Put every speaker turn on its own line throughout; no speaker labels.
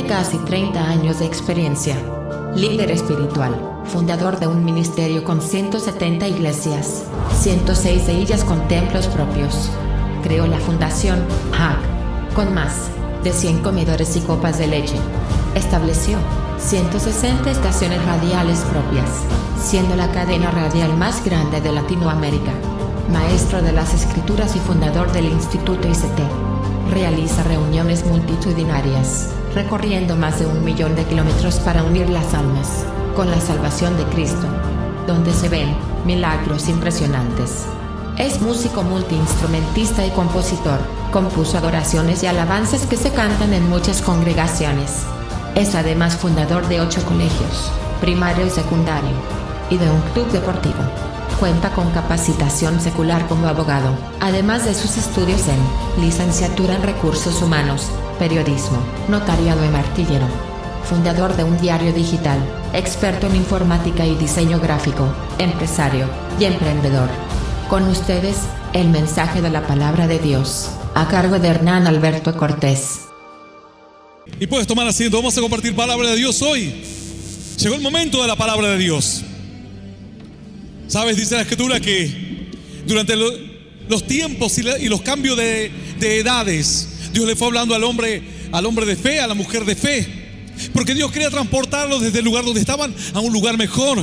Tiene casi 30 años de experiencia. Líder espiritual, fundador de un ministerio con 170 iglesias, 106 de ellas con templos propios. Creó la fundación HAC, con más de 100 comedores y copas de leche. Estableció 160 estaciones radiales propias, siendo la cadena radial más grande de Latinoamérica. Maestro de las Escrituras y fundador del Instituto ICT. Realiza reuniones multitudinarias, recorriendo más de 1 millón de kilómetros para unir las almas con la salvación de Cristo, donde se ven milagros impresionantes. Es músico multiinstrumentista y compositor. Compuso adoraciones y alabanzas que se cantan en muchas congregaciones. Es además fundador de 8 colegios, primario y secundario, y de un club deportivo. Cuenta con capacitación secular como abogado, además de sus estudios en licenciatura en recursos humanos, periodismo, notariado y martillero. Fundador de un diario digital, experto en informática y diseño gráfico, empresario y emprendedor. Con ustedes, el mensaje de la palabra de Dios, a cargo de Hernán Alberto Cortés.
Y puedes tomar asiento, vamos a compartir palabra de Dios hoy. Llegó el momento de la palabra de Dios. Sabes, dice la Escritura que durante los tiempos y los cambios de edades, Dios le fue hablando al hombre de fe, a la mujer de fe, porque Dios quería transportarlos desde el lugar donde estaban a un lugar mejor.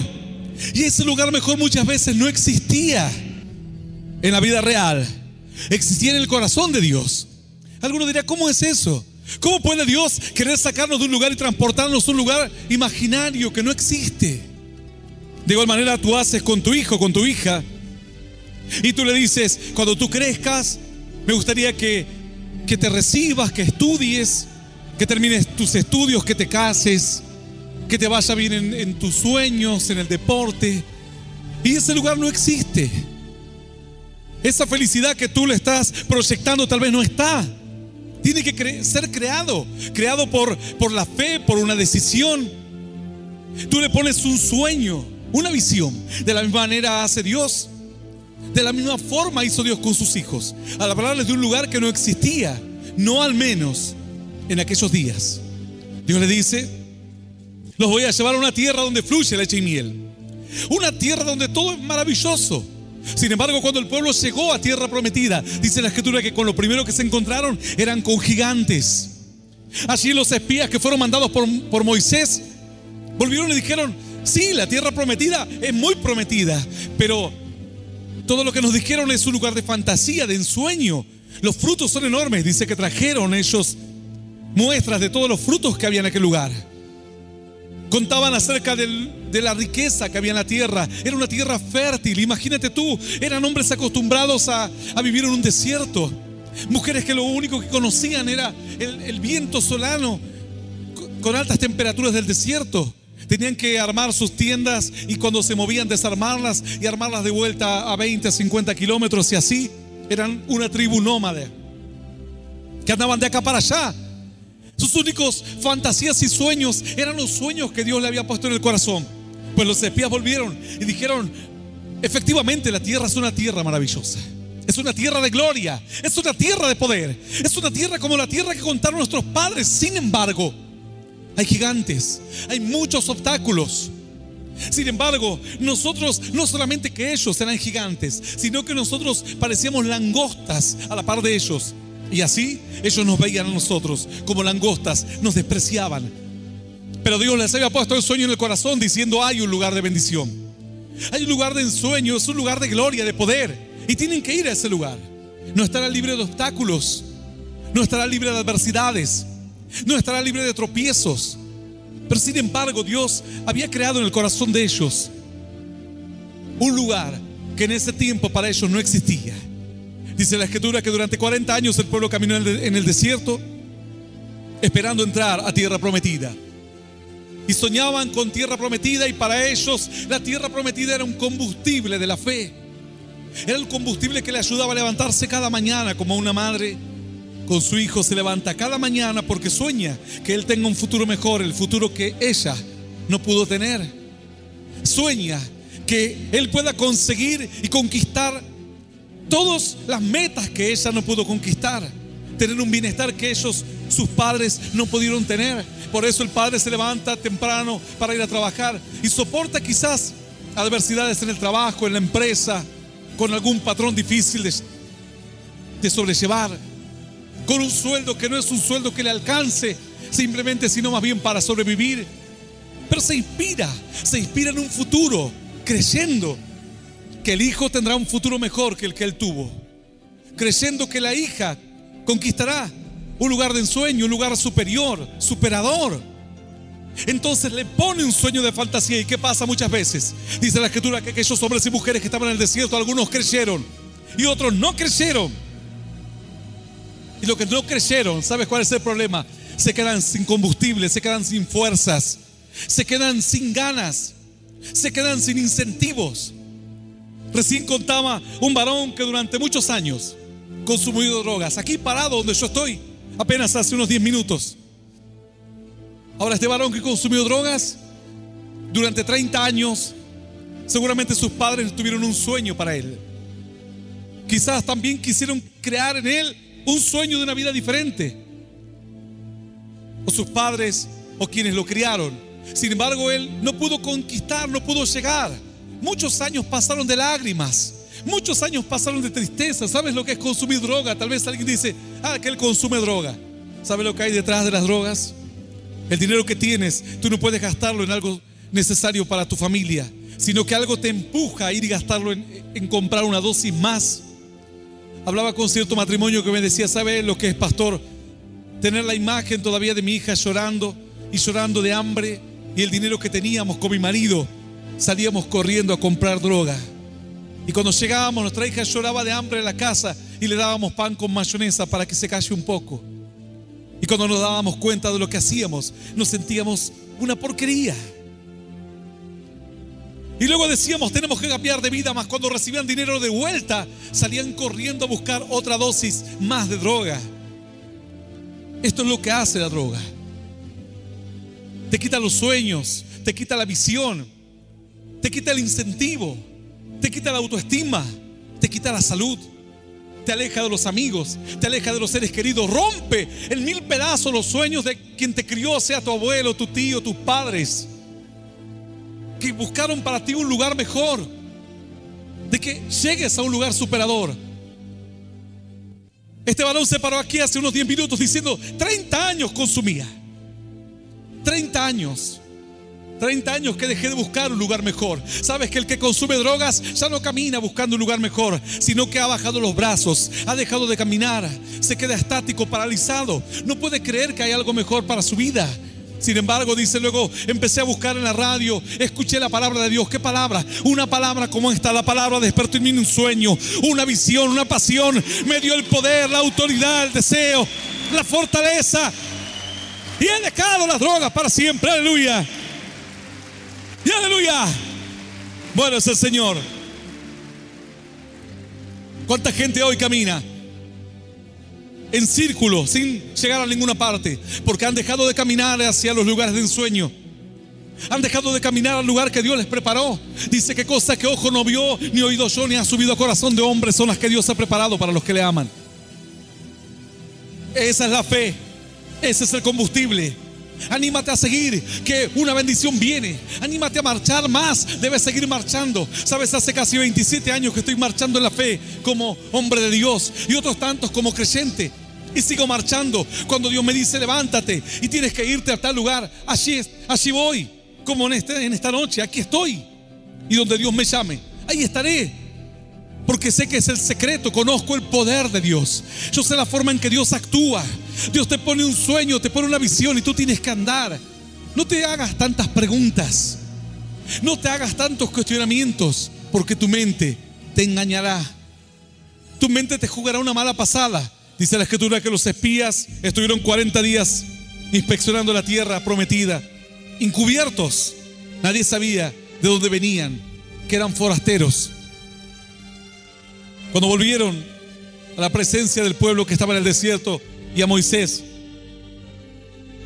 Y ese lugar mejor muchas veces no existía en la vida real, existía en el corazón de Dios. Alguno dirá, ¿cómo es eso? ¿Cómo puede Dios querer sacarnos de un lugar y transportarnos a un lugar imaginario que no existe? De igual manera tú haces con tu hijo, con tu hija, y tú le dices, cuando tú crezcas, me gustaría que te recibas, que estudies, que termines tus estudios, que te cases, que te vaya bien en tus sueños, en el deporte. Y ese lugar no existe. Esa felicidad que tú le estás proyectando tal vez no está. Tiene que ser creado por la fe, por una decisión. Tú le pones un sueño, una visión. De la misma manera hace Dios. De la misma forma hizo Dios con sus hijos, al hablarles de un lugar que no existía, no al menos en aquellos días. Dios le dice, los voy a llevar a una tierra donde fluye leche y miel, una tierra donde todo es maravilloso. Sin embargo, cuando el pueblo llegó a tierra prometida, dice la Escritura que con lo primero que se encontraron eran con gigantes. Allí los espías que fueron mandados por Moisés volvieron y dijeron, sí, la tierra prometida es muy prometida, pero todo lo que nos dijeron es un lugar de fantasía, de ensueño. Los frutos son enormes. Dice que trajeron ellos muestras de todos los frutos que había en aquel lugar. Contaban acerca de la riqueza que había en la tierra. Era una tierra fértil. Imagínate tú, eran hombres acostumbrados a vivir en un desierto. Mujeres que lo único que conocían era el viento solano con altas temperaturas del desierto. Tenían que armar sus tiendas y cuando se movían desarmarlas y armarlas de vuelta a 20, 50 kilómetros y así. Eran una tribu nómade que andaban de acá para allá. Sus únicos fantasías y sueños eran los sueños que Dios le había puesto en el corazón. Pues los espías volvieron y dijeron, efectivamente la tierra es una tierra maravillosa. Es una tierra de gloria, es una tierra de poder, es una tierra como la tierra que contaron nuestros padres. Sin embargo, hay gigantes, hay muchos obstáculos. Sin embargo, nosotros, no solamente que ellos eran gigantes, sino que nosotros parecíamos langostas a la par de ellos. Y así ellos nos veían a nosotros como langostas, nos despreciaban. Pero Dios les había puesto el sueño en el corazón diciendo, hay un lugar de bendición, hay un lugar de ensueño, es un lugar de gloria, de poder. Y tienen que ir a ese lugar. No estará libre de obstáculos, no estará libre de adversidades, no estará libre de tropiezos. Pero sin embargo, Dios había creado en el corazón de ellos un lugar que en ese tiempo para ellos no existía. Dice la Escritura que durante 40 años el pueblo caminó en el desierto esperando entrar a tierra prometida. Y soñaban con tierra prometida, y para ellos la tierra prometida era un combustible de la fe. Era el combustible que le ayudaba a levantarse cada mañana, como una madre con su hijo se levanta cada mañana porque sueña que él tenga un futuro mejor, el futuro que ella no pudo tener. Sueña que él pueda conseguir y conquistar todas las metas que ella no pudo conquistar. tener un bienestar que ellos, sus padres, no pudieron tener. Por eso el padre se levanta temprano para ir a trabajar y soporta quizás adversidades en el trabajo, en la empresa, con algún patrón difícil de sobrellevar, con un sueldo que no es un sueldo que le alcance simplemente, sino más bien para sobrevivir. Pero se inspira en un futuro, creyendo que el hijo tendrá un futuro mejor que el que él tuvo, creyendo que la hija conquistará un lugar de ensueño, un lugar superior, superador. Entonces le pone un sueño de fantasía. ¿Y qué pasa muchas veces? Dice la Escritura que aquellos hombres y mujeres que estaban en el desierto, algunos creyeron y otros no creyeron. Y los que no creyeron, ¿sabes cuál es el problema? Se quedan sin combustible, se quedan sin fuerzas, se quedan sin ganas, se quedan sin incentivos. Recién contaba un varón que durante muchos años consumió drogas. Aquí parado donde yo estoy, apenas hace unos 10 minutos. Ahora este varón que consumió drogas durante 30 años, seguramente sus padres tuvieron un sueño para él. Quizás también quisieron crear en él un sueño de una vida diferente, o sus padres o quienes lo criaron. Sin embargo, él no pudo conquistar, no pudo llegar. Muchos años pasaron de lágrimas, muchos años pasaron de tristeza. ¿Sabes lo que es consumir droga? Tal vez alguien dice, que él consume droga. ¿Sabes lo que hay detrás de las drogas? El dinero que tienes, tú no puedes gastarlo en algo necesario para tu familia, sino que algo te empuja a ir y gastarlo en comprar una dosis más. Hablaba con cierto matrimonio que me decía, ¿sabe lo que es, pastor? Tener la imagen todavía de mi hija llorando y llorando de hambre, y el dinero que teníamos con mi marido, salíamos corriendo a comprar droga. Y cuando llegábamos, nuestra hija lloraba de hambre en la casa y le dábamos pan con mayonesa para que se calle un poco. Y cuando nos dábamos cuenta de lo que hacíamos, nos sentíamos una porquería. Y luego decíamos, tenemos que cambiar de vida, más cuando recibían dinero de vuelta, salían corriendo a buscar otra dosis más de droga. Esto es lo que hace la droga. Te quita los sueños, te quita la visión, te quita el incentivo, te quita la autoestima, te quita la salud, te aleja de los amigos, te aleja de los seres queridos, rompe en mil pedazos los sueños de quien te crió, sea tu abuelo, tu tío, tus padres, que buscaron para ti un lugar mejor, de que llegues a un lugar superador. Este varón se paró aquí hace unos 10 minutos diciendo, 30 años consumía. 30 años que dejé de buscar un lugar mejor. Sabes que el que consume drogas ya no camina buscando un lugar mejor, sino que ha bajado los brazos, ha dejado de caminar, se queda estático, paralizado, no puede creer que hay algo mejor para su vida. Sin embargo, dice, luego empecé a buscar en la radio, escuché la palabra de Dios. ¿Qué palabra? Una palabra como esta. La palabra despertó en mí un sueño, una visión, una pasión. Me dio el poder, la autoridad, el deseo, la fortaleza. Y he dejado las drogas para siempre. Aleluya. Y aleluya. Bueno es el Señor. ¿Cuánta gente hoy camina en círculo sin llegar a ninguna parte? Porque han dejado de caminar hacia los lugares de ensueño. Han dejado de caminar al lugar que Dios les preparó. Dice que cosas que ojo no vio, ni oído yo, ni ha subido a corazón de hombre son las que Dios ha preparado para los que le aman. Esa es la fe. Ese es el combustible. Anímate a seguir, que una bendición viene. Anímate a marchar más, debes seguir marchando. Sabes, hace casi 27 años que estoy marchando en la fe como hombre de Dios, y otros tantos como creyente. Y sigo marchando. Cuando Dios me dice levántate y tienes que irte a tal lugar, allí voy. Como en esta noche, aquí estoy. Y donde Dios me llame, ahí estaré. Porque sé que es el secreto, conozco el poder de Dios. Yo sé la forma en que Dios actúa. Dios te pone un sueño, te pone una visión y tú tienes que andar. No te hagas tantas preguntas, no te hagas tantos cuestionamientos, porque tu mente te engañará. Tu mente te jugará una mala pasada. Dice la Escritura que los espías estuvieron 40 días inspeccionando la tierra prometida, encubiertos. Nadie sabía de dónde venían, que eran forasteros. Cuando volvieron a la presencia del pueblo que estaba en el desierto y a Moisés,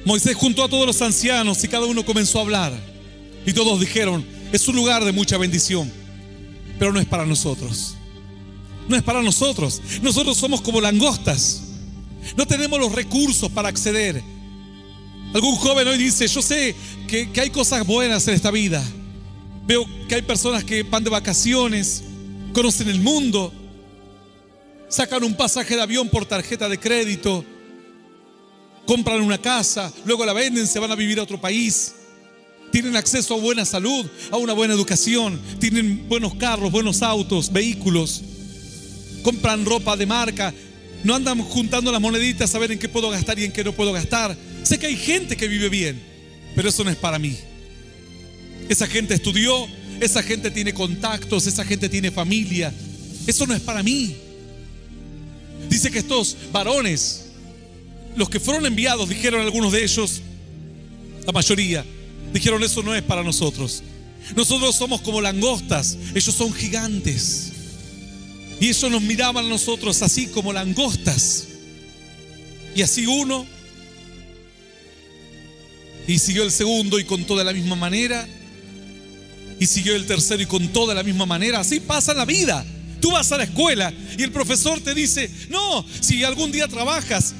Moisés juntó a todos los ancianos y cada uno comenzó a hablar. Y todos dijeron, es un lugar de mucha bendición, pero no es para nosotros. No es para nosotros. Nosotros somos como langostas. No tenemos los recursos para acceder. Algún joven hoy dice: yo sé que hay cosas buenas en esta vida. Veo que hay personas que van de vacaciones, conocen el mundo, sacan un pasaje de avión por tarjeta de crédito, compran una casa, luego la venden, se van a vivir a otro país. Tienen acceso a buena salud, a una buena educación, tienen buenos carros, buenos autos, vehículos, compran ropa de marca. No andan juntando las moneditas a ver en qué puedo gastar y en qué no puedo gastar. Sé que hay gente que vive bien, pero eso no es para mí. Esa gente estudió, esa gente tiene contactos, esa gente tiene familia. Eso no es para mí. Dice que estos varones, los que fueron enviados, dijeron algunos de ellos, la mayoría, dijeron: eso no es para nosotros. Nosotros somos como langostas, ellos son gigantes. Y ellos nos miraban a nosotros así como langostas. Y así uno, y siguió el segundo y contó de la misma manera, y siguió el tercero y contó de la misma manera. Así pasa la vida. Tú vas a la escuela y el profesor te dice: no, si algún día trabajas,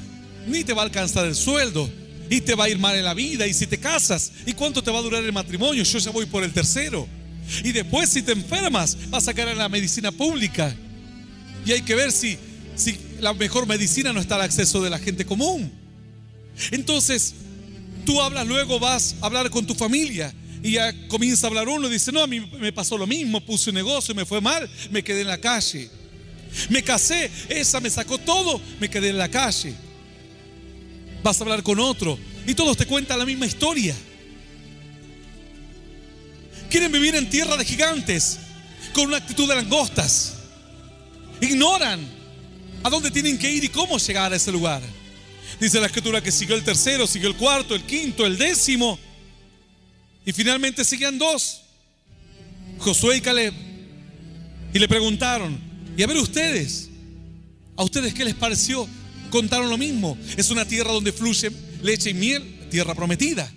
ni te va a alcanzar el sueldo, y te va a ir mal en la vida. Y si te casas, ¿y cuánto te va a durar el matrimonio? Yo ya voy por el tercero. Y después, si te enfermas, vas a caer en la medicina pública. Y hay que ver si la mejor medicina no está al acceso de la gente común. Entonces, tú hablas, luego vas a hablar con tu familia y ya comienza a hablar uno y dice: no, a mí me pasó lo mismo, puse un negocio, me fue mal, me quedé en la calle. Me casé, esa me sacó todo, me quedé en la calle. Vas a hablar con otro y todos te cuentan la misma historia. Quieren vivir en tierra de gigantes con una actitud de langostas. Ignoran a dónde tienen que ir y cómo llegar a ese lugar. Dice la escritura que siguió el tercero, siguió el cuarto, el quinto, el décimo, y finalmente seguían dos, Josué y Caleb. Y le preguntaron: y a ver ustedes, ¿a ustedes qué les pareció? Contaron lo mismo. Es una tierra donde fluye leche y miel, tierra prometida.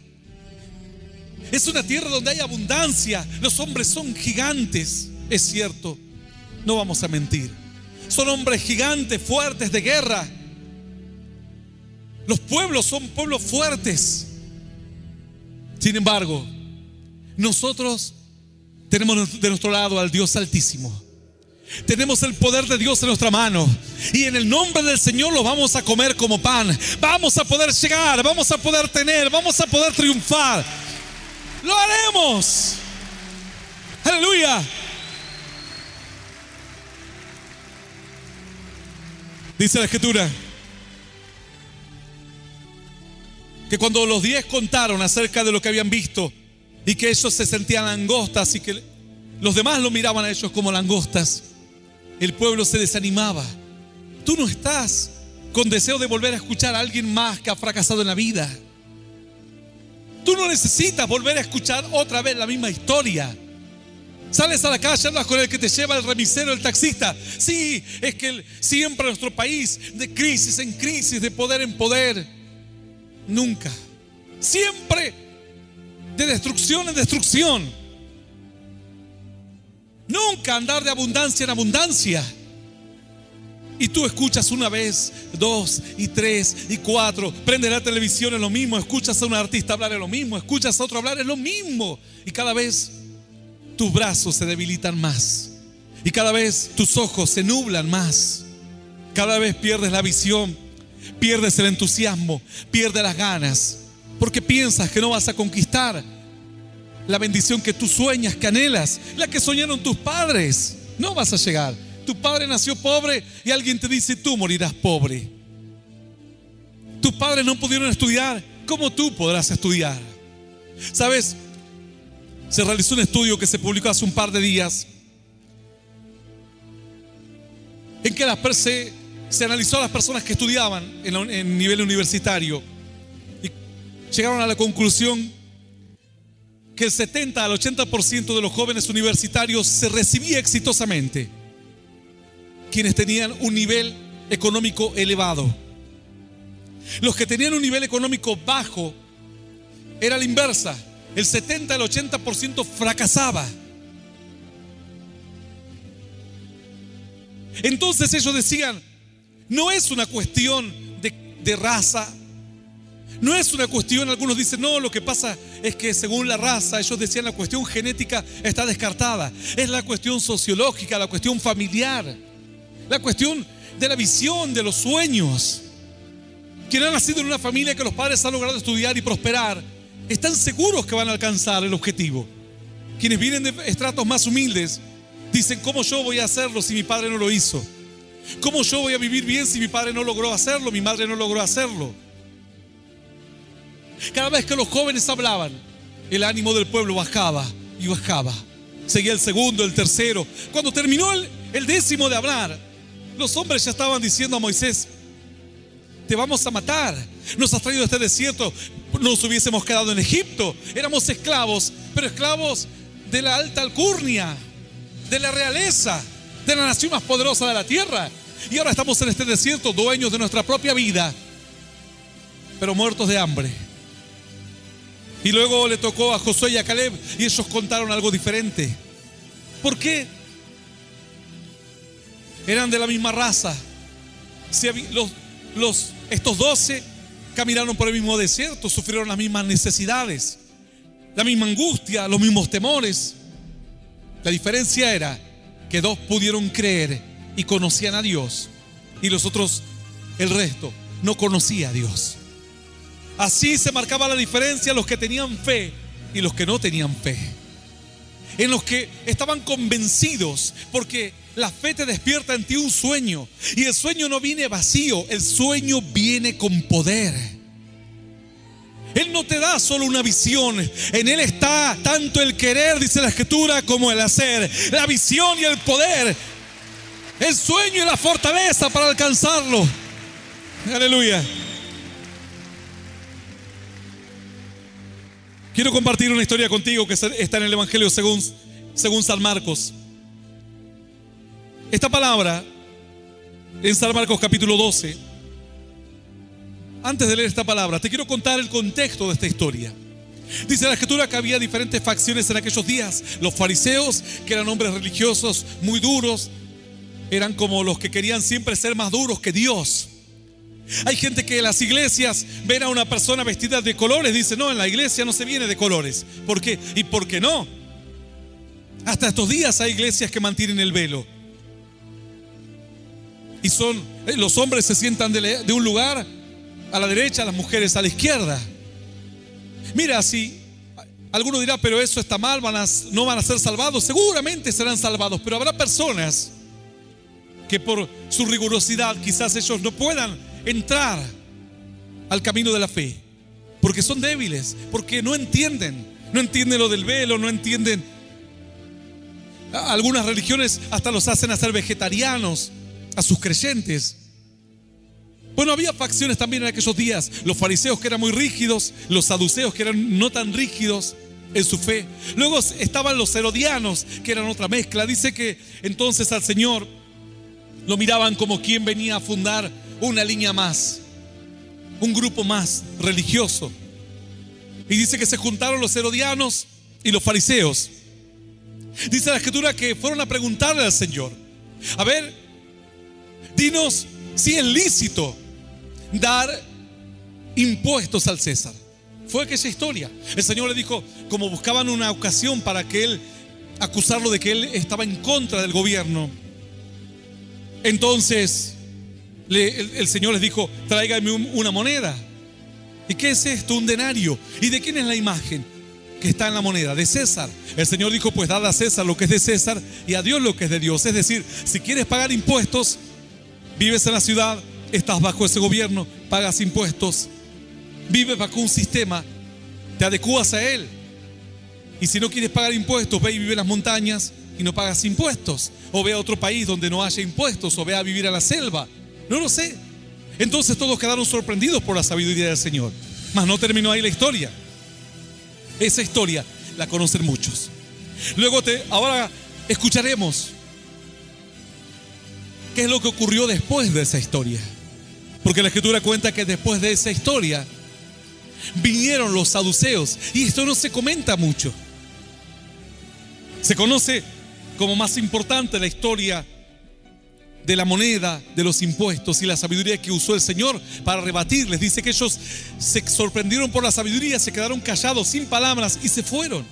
Es una tierra donde hay abundancia. Los hombres son gigantes, es cierto, no vamos a mentir. Son hombres gigantes, fuertes, de guerra. Los pueblos son pueblos fuertes. Sin embargo, nosotros tenemos de nuestro lado al Dios Altísimo. Tenemos el poder de Dios en nuestra mano, y en el nombre del Señor lo vamos a comer como pan. Vamos a poder llegar, vamos a poder tener, vamos a poder triunfar. ¡Lo haremos! ¡Aleluya! Dice la escritura que cuando los 10 contaron acerca de lo que habían visto, y que ellos se sentían langostas y que los demás lo miraban a ellos como langostas, el pueblo se desanimaba. Tú no estás con deseo de volver a escuchar a alguien más que ha fracasado en la vida. Tú no necesitas volver a escuchar otra vez la misma historia. Sales a la calle, hablas con el que te lleva, el remisero, el taxista. Sí, es que siempre nuestro país de crisis en crisis, de poder en poder. Nunca. Siempre de destrucción en destrucción. Nunca andar de abundancia en abundancia. Y tú escuchas una vez, dos y tres y cuatro. Prendes la televisión, es lo mismo. Escuchas a un artista hablar, es lo mismo. Escuchas a otro hablar, es lo mismo. Y cada vez tus brazos se debilitan más. Y cada vez tus ojos se nublan más. Cada vez pierdes la visión, pierdes el entusiasmo, pierdes las ganas. Porque piensas que no vas a conquistar la bendición que tú sueñas, que anhelas, la que soñaron tus padres. No vas a llegar. Tu padre nació pobre y alguien te dice: tú morirás pobre. Tus padres no pudieron estudiar, ¿cómo tú podrás estudiar? ¿Sabes? Se realizó un estudio que se publicó hace un par de días, en que se analizó a las personas que estudiaban en nivel universitario, y llegaron a la conclusión que el 70 al 80% de los jóvenes universitarios se recibía exitosamente quienes tenían un nivel económico elevado. Los que tenían un nivel económico bajo era la inversa. El 70 al 80% fracasaba. Entonces ellos decían: no es una cuestión de de raza. No es una cuestión, algunos dicen, no, lo que pasa es que según la raza, ellos decían la cuestión genética está descartada. Es la cuestión sociológica, la cuestión familiar, la cuestión de la visión, de los sueños. Quienes han nacido en una familia que los padres han logrado estudiar y prosperar, están seguros que van a alcanzar el objetivo. Quienes vienen de estratos más humildes, dicen, ¿cómo yo voy a hacerlo si mi padre no lo hizo? ¿Cómo yo voy a vivir bien si mi padre no logró hacerlo, mi madre no logró hacerlo? Cada vez que los jóvenes hablaban, el ánimo del pueblo bajaba y bajaba. Seguía el segundo, el tercero. Cuando terminó el décimo de hablar, los hombres ya estaban diciendo a Moisés, te vamos a matar. Nos has traído a este desierto. Nos hubiésemos quedado en Egipto. Éramos esclavos, pero esclavos de la alta alcurnia, de la realeza, de la nación más poderosa de la tierra. Y ahora estamos en este desierto, dueños de nuestra propia vida, pero muertos de hambre. Y luego le tocó a Josué y a Caleb, y ellos contaron algo diferente. ¿Por qué? Eran de la misma raza. Estos 12 caminaron por el mismo desierto, sufrieron las mismas necesidades, la misma angustia, los mismos temores. La diferencia era que 2 pudieron creer y conocían a Dios, y los otros, el resto, no conocía a Dios. Así se marcaba la diferencia, los que tenían fe y los que no tenían fe. En los que estaban convencidos, porque la fe te despierta en ti un sueño, y el sueño no viene vacío, el sueño viene con poder. Él no te da solo una visión, en Él está tanto el querer, dice la Escritura, como el hacer, la visión y el poder, el sueño y la fortaleza para alcanzarlo. Aleluya. Quiero compartir una historia contigo que está en el Evangelio según San Marcos. Esta palabra en San Marcos capítulo 12. Antes de leer esta palabra, te quiero contar el contexto de esta historia. Dice la Escritura que había diferentes facciones en aquellos días. Los fariseos, que eran hombres religiosos muy duros, eran como los que querían siempre ser más duros que Dios. Hay gente que en las iglesias ven a una persona vestida de colores, dice, no, en la iglesia no se viene de colores. ¿Por qué? ¿Y por qué no? Hasta estos días hay iglesias que mantienen el velo. Y los hombres se sientan de un lugar a la derecha, las mujeres a la izquierda. Mira, si alguno dirá, pero eso está mal, no van a ser salvados. Seguramente serán salvados, pero habrá personas que por su rigurosidad quizás ellos no puedan entrar al camino de la fe, porque son débiles, porque no entienden lo del velo, no entienden. Algunas religiones hasta los hacen hacer vegetarianos a sus creyentes. Bueno, había facciones también en aquellos días, los fariseos que eran muy rígidos, los saduceos que eran no tan rígidos en su fe. Luego estaban los herodianos, que eran otra mezcla. Dice que entonces al Señor lo miraban como quien venía a fundar una línea más, un grupo más religioso. Y dice que se juntaron los herodianos y los fariseos. Dice la Escritura que fueron a preguntarle al Señor, a ver, dinos si es lícito dar impuestos al César. Fue aquella historia. El Señor le dijo, como buscaban una ocasión para que él acusarlo de que él estaba en contra del gobierno, entonces el Señor les dijo, tráigame una moneda. ¿Y qué es esto? Un denario. ¿Y de quién es la imagen que está en la moneda? De César. El Señor dijo, pues dad a César lo que es de César y a Dios lo que es de Dios. Es decir, si quieres pagar impuestos, vives en la ciudad, estás bajo ese gobierno, pagas impuestos, vives bajo un sistema, te adecuas a él. Y si no quieres pagar impuestos, ve y vive en las montañas y no pagas impuestos. O ve a otro país donde no haya impuestos, o ve a vivir a la selva. No lo sé. Entonces todos quedaron sorprendidos por la sabiduría del Señor. Mas no terminó ahí la historia. Esa historia la conocen muchos. Luego ahora escucharemos qué es lo que ocurrió después de esa historia. Porque la Escritura cuenta que después de esa historia vinieron los saduceos. Y esto no se comenta mucho. Se conoce como más importante la historia de la moneda, de los impuestos y la sabiduría que usó el Señor para rebatirles. Dice que ellos se sorprendieron por la sabiduría, se quedaron callados sin palabras y se fueron.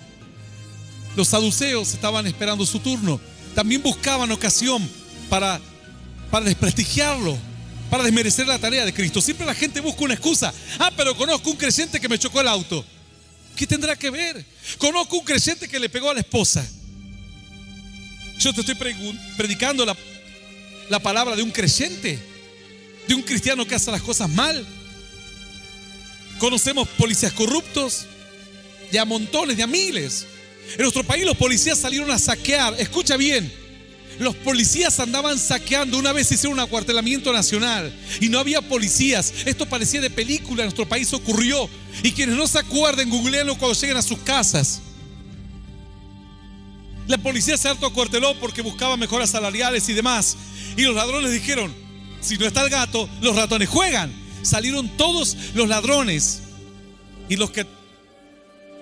Los saduceos estaban esperando su turno. También buscaban ocasión para desprestigiarlo, para desmerecer la tarea de Cristo. Siempre la gente busca una excusa. Pero conozco un creyente que me chocó el auto. ¿Qué tendrá que ver? Conozco un creyente que le pegó a la esposa. Yo te estoy predicando la palabra de un creyente, de un cristiano que hace las cosas mal. Conocemos policías corruptos, de a montones, de a miles. En nuestro país los policías salieron a saquear. Escucha bien, los policías andaban saqueando. Una vez hicieron un acuartelamiento nacional y no había policías. Esto parecía de película, en nuestro país ocurrió. Y quienes no se acuerden, googleenlo cuando lleguen a sus casas. La policía se autoacuarteló porque buscaba mejoras salariales y demás. Y los ladrones dijeron, si no está el gato, los ratones juegan. Salieron todos los ladrones. Y los que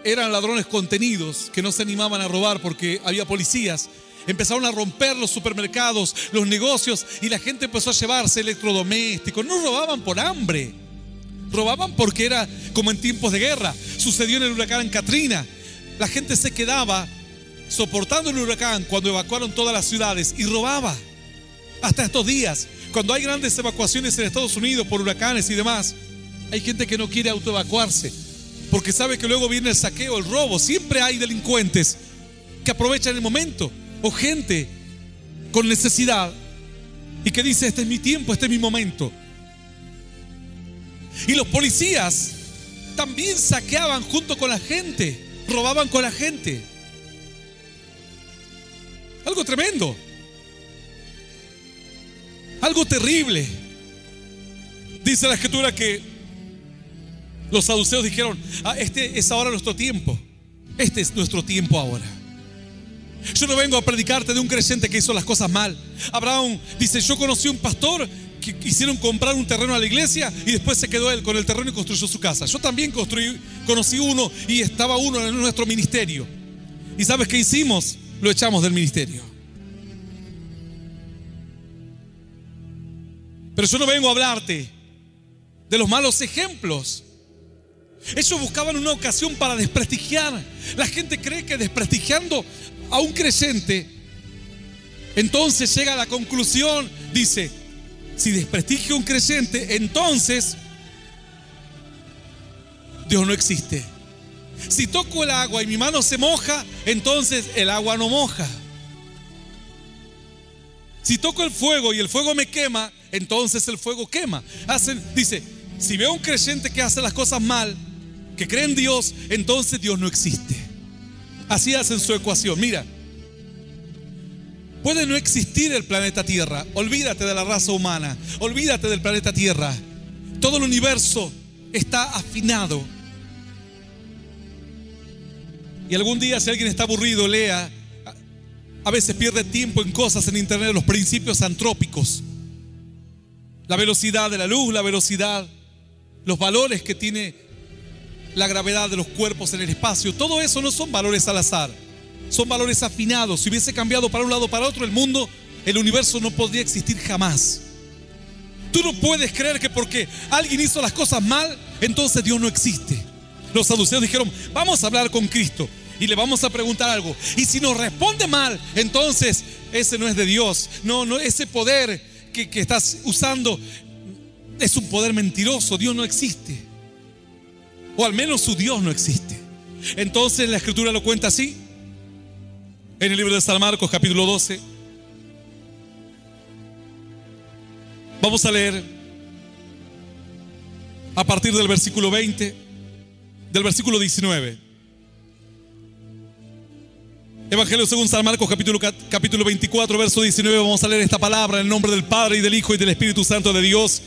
eran ladrones contenidos, que no se animaban a robar porque había policías, empezaron a romper los supermercados, los negocios, y la gente empezó a llevarse electrodomésticos. No robaban por hambre, robaban porque era como en tiempos de guerra. Sucedió en el huracán Katrina. La gente se quedaba soportando el huracán cuando evacuaron todas las ciudades y robaba. Hasta estos días, cuando hay grandes evacuaciones en Estados Unidos por huracanes y demás, hay gente que no quiere autoevacuarse porque sabe que luego viene el saqueo, el robo. Siempre hay delincuentes que aprovechan el momento, o gente con necesidad y que dice, este es mi tiempo, este es mi momento. Y los policías también saqueaban junto con la gente, robaban con la gente. Algo tremendo, algo terrible. Dice la Escritura que los saduceos dijeron, este es ahora nuestro tiempo. Este es nuestro tiempo ahora. Yo no vengo a predicarte de un creyente que hizo las cosas mal. Abraham dice, yo conocí un pastor que quisieron comprar un terreno a la iglesia y después se quedó él con el terreno y construyó su casa. Yo también conocí uno y estaba uno en nuestro ministerio. ¿Y sabes qué hicimos? Lo echamos del ministerio. Pero yo no vengo a hablarte de los malos ejemplos. Ellos buscaban una ocasión para desprestigiar. La gente cree que desprestigiando a un creyente, entonces llega a la conclusión, dice, si desprestigio a un creyente, entonces Dios no existe. Si toco el agua y mi mano se moja, entonces el agua no moja. Si toco el fuego y el fuego me quema, entonces el fuego quema. Dice, si veo a un creyente que hace las cosas mal, que cree en Dios, entonces Dios no existe. Así hacen su ecuación. Mira, puede no existir el planeta Tierra. Olvídate de la raza humana, olvídate del planeta Tierra. Todo el universo está afinado. Y algún día, si alguien está aburrido, lea. A veces pierde tiempo en cosas en internet, los principios antrópicos. La velocidad de la luz, la velocidad, los valores que tiene la gravedad de los cuerpos en el espacio. Todo eso no son valores al azar, son valores afinados. Si hubiese cambiado para un lado o para otro, el mundo, el universo no podría existir jamás. Tú no puedes creer que porque alguien hizo las cosas mal, entonces Dios no existe. Los saduceos dijeron, vamos a hablar con Cristo y le vamos a preguntar algo. Y si nos responde mal, entonces ese no es de Dios. No, ese poder que estás usando es un poder mentiroso. Dios no existe. O al menos su Dios no existe. Entonces la Escritura lo cuenta así. En el libro de San Marcos, capítulo 12. Vamos a leer a partir del versículo 20, del versículo 19. Evangelio según San Marcos, capítulo 24, verso 19. Vamos a leer esta palabra en el nombre del Padre y del Hijo y del Espíritu Santo de Dios.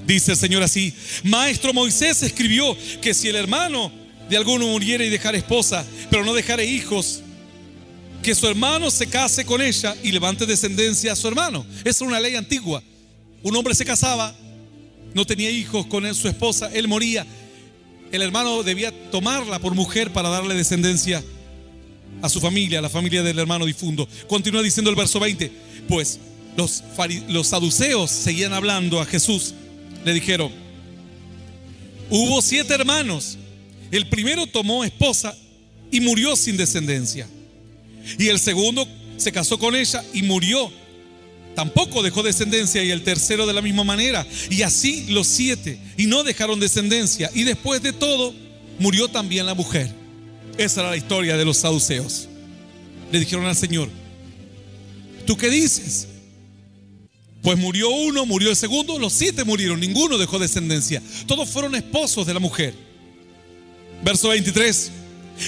Dice el Señor así: Maestro, Moisés escribió que si el hermano de alguno muriera y dejara esposa, pero no dejara hijos, que su hermano se case con ella y levante descendencia a su hermano. Esa es una ley antigua. Un hombre se casaba, no tenía hijos con él, su esposa, él moría. El hermano debía tomarla por mujer para darle descendencia a su familia, a la familia del hermano difunto. Continúa diciendo el verso 20: Pues los saduceos seguían hablando a Jesús, le dijeron: hubo 7 hermanos. El primero tomó esposa y murió sin descendencia. Y el segundo se casó con ella y murió. Tampoco dejó descendencia. Y el tercero de la misma manera. Y así los 7. Y no dejaron descendencia. Y después de todo, murió también la mujer. Esa era la historia de los saduceos. Le dijeron al Señor: ¿tú qué dices? Pues murió uno, murió el segundo, los 7 murieron, ninguno dejó descendencia. Todos fueron esposos de la mujer. Verso 23.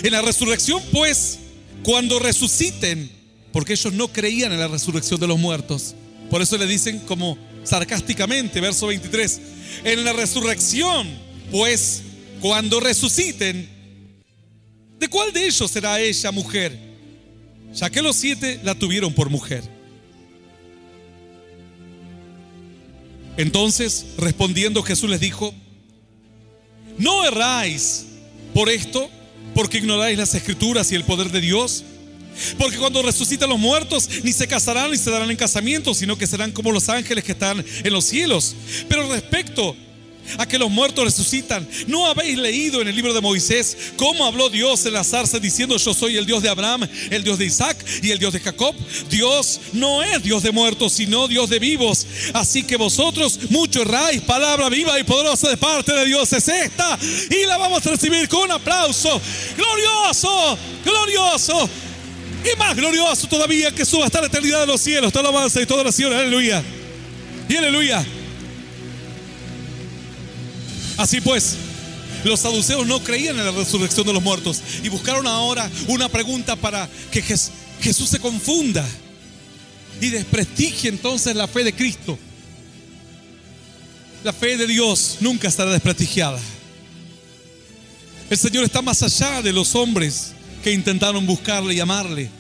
En la resurrección, pues, cuando resuciten, porque ellos no creían en la resurrección de los muertos. Por eso le dicen como sarcásticamente, verso 23. En la resurrección, pues, cuando resuciten, ¿de cuál de ellos será ella mujer? Ya que los 7 la tuvieron por mujer. Entonces, respondiendo, Jesús les dijo: no erráis por esto, porque ignoráis las Escrituras y el poder de Dios. Porque cuando resucitan los muertos, ni se casarán ni se darán en casamiento, sino que serán como los ángeles que están en los cielos. Pero respecto a que los muertos resucitan, ¿no habéis leído en el libro de Moisés cómo habló Dios en la zarza diciendo: yo soy el Dios de Abraham, el Dios de Isaac y el Dios de Jacob? Dios no es Dios de muertos, sino Dios de vivos. Así que vosotros mucho erráis. Palabra viva y poderosa de parte de Dios es esta, y la vamos a recibir con un aplauso. Glorioso, glorioso y más glorioso todavía, que suba hasta la eternidad de los cielos. Toda alabanza y toda oración, aleluya y aleluya. Así pues, los saduceos no creían en la resurrección de los muertos y buscaron ahora una pregunta para que Jesús se confunda y desprestigie entonces la fe de Cristo. La fe de Dios nunca estará desprestigiada. El Señor está más allá de los hombres que intentaron buscarle y amarle.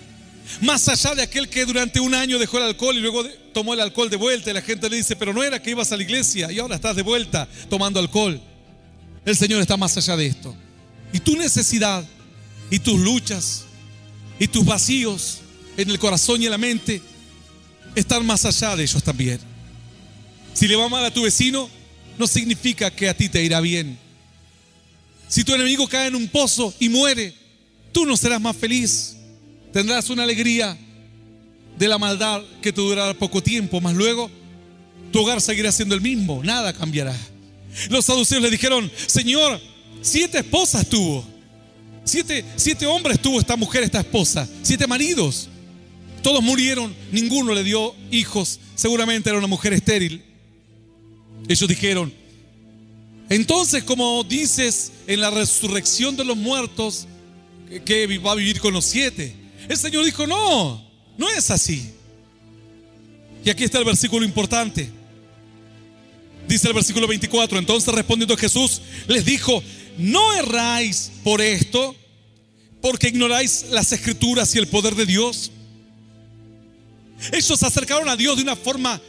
Más allá de aquel que durante un año dejó el alcohol y luego tomó el alcohol de vuelta, y la gente le dice: pero no era que ibas a la iglesia y ahora estás de vuelta tomando alcohol. El Señor está más allá de esto. Y tu necesidad y tus luchas y tus vacíos en el corazón y en la mente están más allá de ellos también. Si le va mal a tu vecino, no significa que a ti te irá bien. Si tu enemigo cae en un pozo y muere, tú no serás más feliz. Tendrás una alegría de la maldad que te durará poco tiempo, mas luego tu hogar seguirá siendo el mismo, nada cambiará. Los saduceos le dijeron: Señor, 7 esposas tuvo, 7 hombres tuvo esta mujer, esta esposa, 7 maridos, todos murieron, ninguno le dio hijos, seguramente era una mujer estéril. Ellos dijeron: entonces, como dices en la resurrección de los muertos, que va a vivir con los 7. El Señor dijo: no, no es así. Y aquí está el versículo importante. Dice el versículo 24: entonces respondiendo Jesús les dijo: no erráis por esto, porque ignoráis las Escrituras y el poder de Dios. Ellos se acercaron a Dios de una forma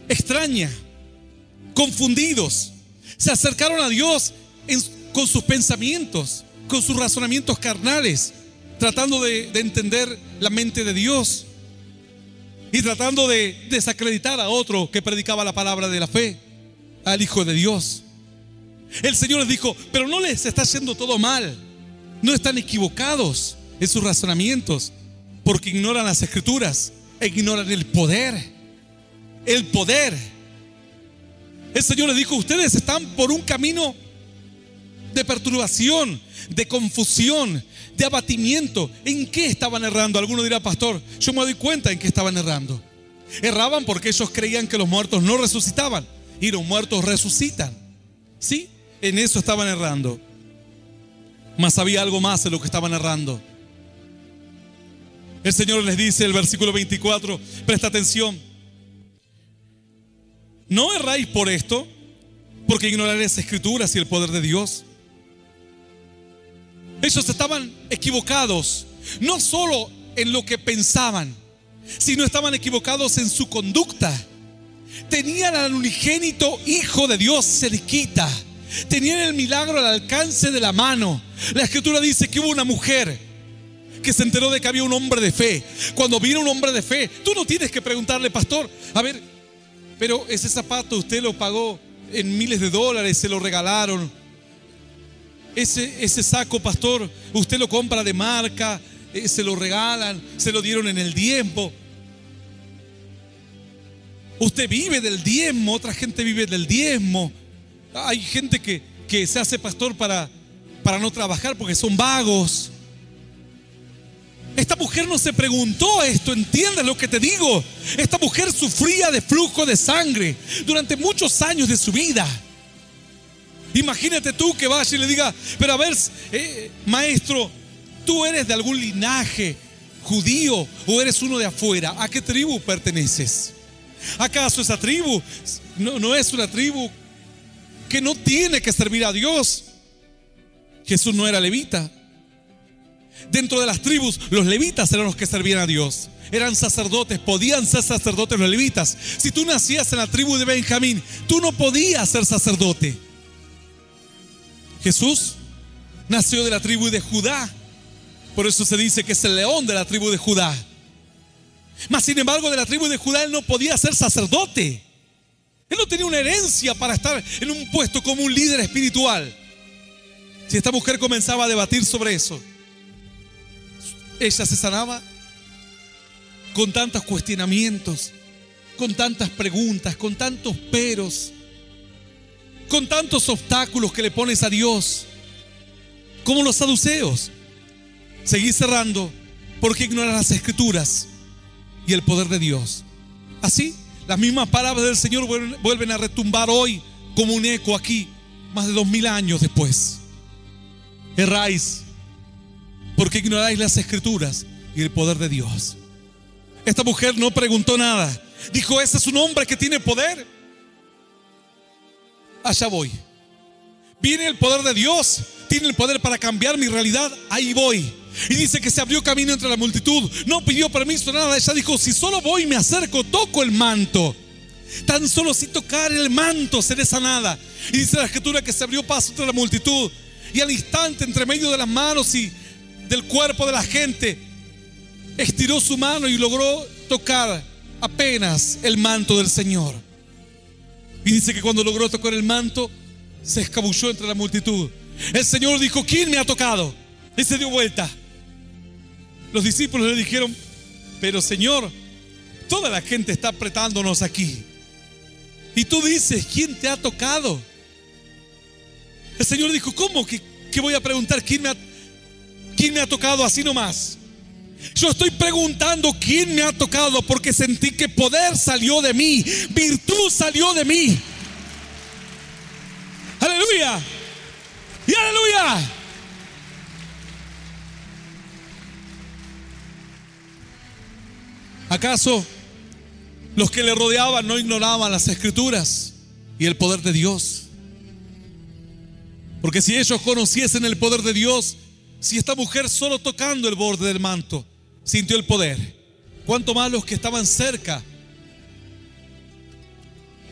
extraña, confundidos. Se acercaron a Dios con sus pensamientos, con sus razonamientos carnales, tratando de entender la mente de Dios y tratando de desacreditar a otro que predicaba la palabra de la fe, al Hijo de Dios. El Señor les dijo: pero no les está haciendo todo mal, no están equivocados en sus razonamientos, porque ignoran las Escrituras e ignoran el poder. El poder. El Señor les dijo: ustedes están por un camino de perturbación, de confusión, de abatimiento. ¿En qué estaban errando? Alguno dirá: pastor, yo me doy cuenta en qué estaban errando. Erraban porque ellos creían que los muertos no resucitaban, y los muertos resucitan. Sí, en eso estaban errando. Mas había algo más en lo que estaban errando. El Señor les dice, el versículo 24, presta atención: no erráis por esto, porque ignoráis las Escrituras y el poder de Dios. Ellos estaban equivocados, no solo en lo que pensaban, sino estaban equivocados en su conducta. Tenían al unigénito Hijo de Dios cerquita, tenían el milagro al alcance de la mano. La Escritura dice que hubo una mujer que se enteró de que había un hombre de fe. Cuando viene un hombre de fe, tú no tienes que preguntarle, pastor, a ver, pero ese zapato usted lo pagó en miles de dólares, se lo regalaron. Ese saco, pastor, usted lo compra de marca, se lo regalan, se lo dieron en el diezmo. Usted vive del diezmo, otra gente vive del diezmo. Hay gente que se hace pastor para no trabajar porque son vagos. Esta mujer no se preguntó esto, ¿entiendes lo que te digo? Esta mujer sufría de flujo de sangre durante muchos años de su vida. Imagínate tú que vaya y le diga, pero a ver, maestro, ¿tú eres de algún linaje judío o eres uno de afuera? ¿A qué tribu perteneces? ¿Acaso esa tribu no es una tribu que no tiene que servir a Dios? Jesús no era levita. Dentro de las tribus, los levitas eran los que servían a Dios. Eran sacerdotes, podían ser sacerdotes los levitas. Si tú nacías en la tribu de Benjamín, tú no podías ser sacerdote. Jesús nació de la tribu de Judá. Por eso se dice que es el león de la tribu de Judá. Mas sin embargo, de la tribu de Judá él no podía ser sacerdote. Él no tenía una herencia para estar en un puesto como un líder espiritual. Si esta mujer comenzaba a debatir sobre eso, ella se sanaba con tantos cuestionamientos, con tantas preguntas, con tantos peros, con tantos obstáculos que le pones a Dios, como los saduceos. Seguí cerrando porque ignoras las escrituras y el poder de Dios. Así, las mismas palabras del Señor vuelven a retumbar hoy como un eco aquí, más de 2000 años después. Erráis porque ignoráis las escrituras y el poder de Dios. Esta mujer no preguntó nada. Dijo, ese es un hombre que tiene poder. Allá voy. Viene el poder de Dios, tiene el poder para cambiar mi realidad, ahí voy. Y dice que se abrió camino entre la multitud, no pidió permiso, nada. Ella dijo, si solo voy y me acerco, toco el manto. Tan solo si tocar el manto seré sanada. Y dice la escritura que se abrió paso entre la multitud, y al instante, entre medio de las manos y del cuerpo de la gente, estiró su mano y logró tocar apenas el manto del Señor. Y dice que cuando logró tocar el manto, se escabulló entre la multitud. El Señor dijo, ¿quién me ha tocado? Y se dio vuelta. Los discípulos le dijeron, pero Señor, toda la gente está apretándonos aquí. Y tú dices, ¿quién te ha tocado? El Señor dijo, ¿cómo que voy a preguntar quién me ha tocado así nomás? Yo estoy preguntando quién me ha tocado porque sentí que poder salió de mí, virtud salió de mí. Aleluya y aleluya. ¿Acaso los que le rodeaban no ignoraban las escrituras y el poder de Dios? Porque si ellos conociesen el poder de Dios, si esta mujer solo tocando el borde del manto sintió el poder, cuánto más los que estaban cerca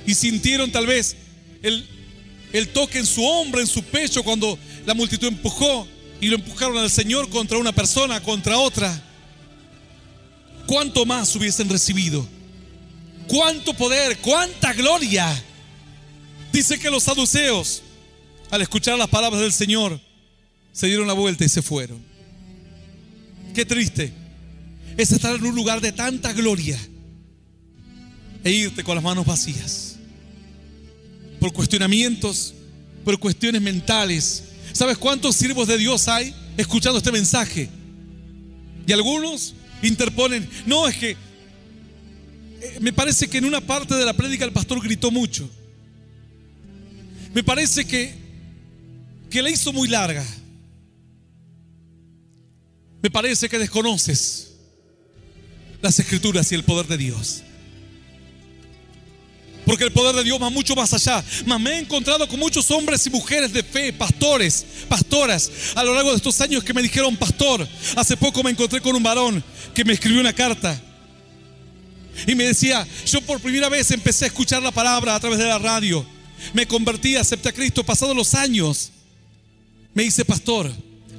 y sintieron tal vez el toque en su hombro, en su pecho, cuando la multitud empujó y lo empujaron al Señor contra una persona, contra otra. Cuánto más hubiesen recibido, cuánto poder, cuánta gloria. Dice que los saduceos, al escuchar las palabras del Señor, se dieron la vuelta y se fueron. Qué triste es estar en un lugar de tanta gloria e irte con las manos vacías por cuestionamientos, por cuestiones mentales. ¿Sabes cuántos siervos de Dios hay escuchando este mensaje? Y algunos interponen, no, es que me parece que en una parte de la prédica el pastor gritó mucho. Me parece que la hizo muy larga. Me parece que desconoces las escrituras y el poder de Dios. Porque el poder de Dios va mucho más allá. Mas me he encontrado con muchos hombres y mujeres de fe, pastores, pastoras, a lo largo de estos años que me dijeron, pastor, hace poco me encontré con un varón que me escribió una carta y me decía, yo por primera vez empecé a escuchar la palabra a través de la radio. Me convertí, acepté a Cristo, pasados los años. Me dice, pastor,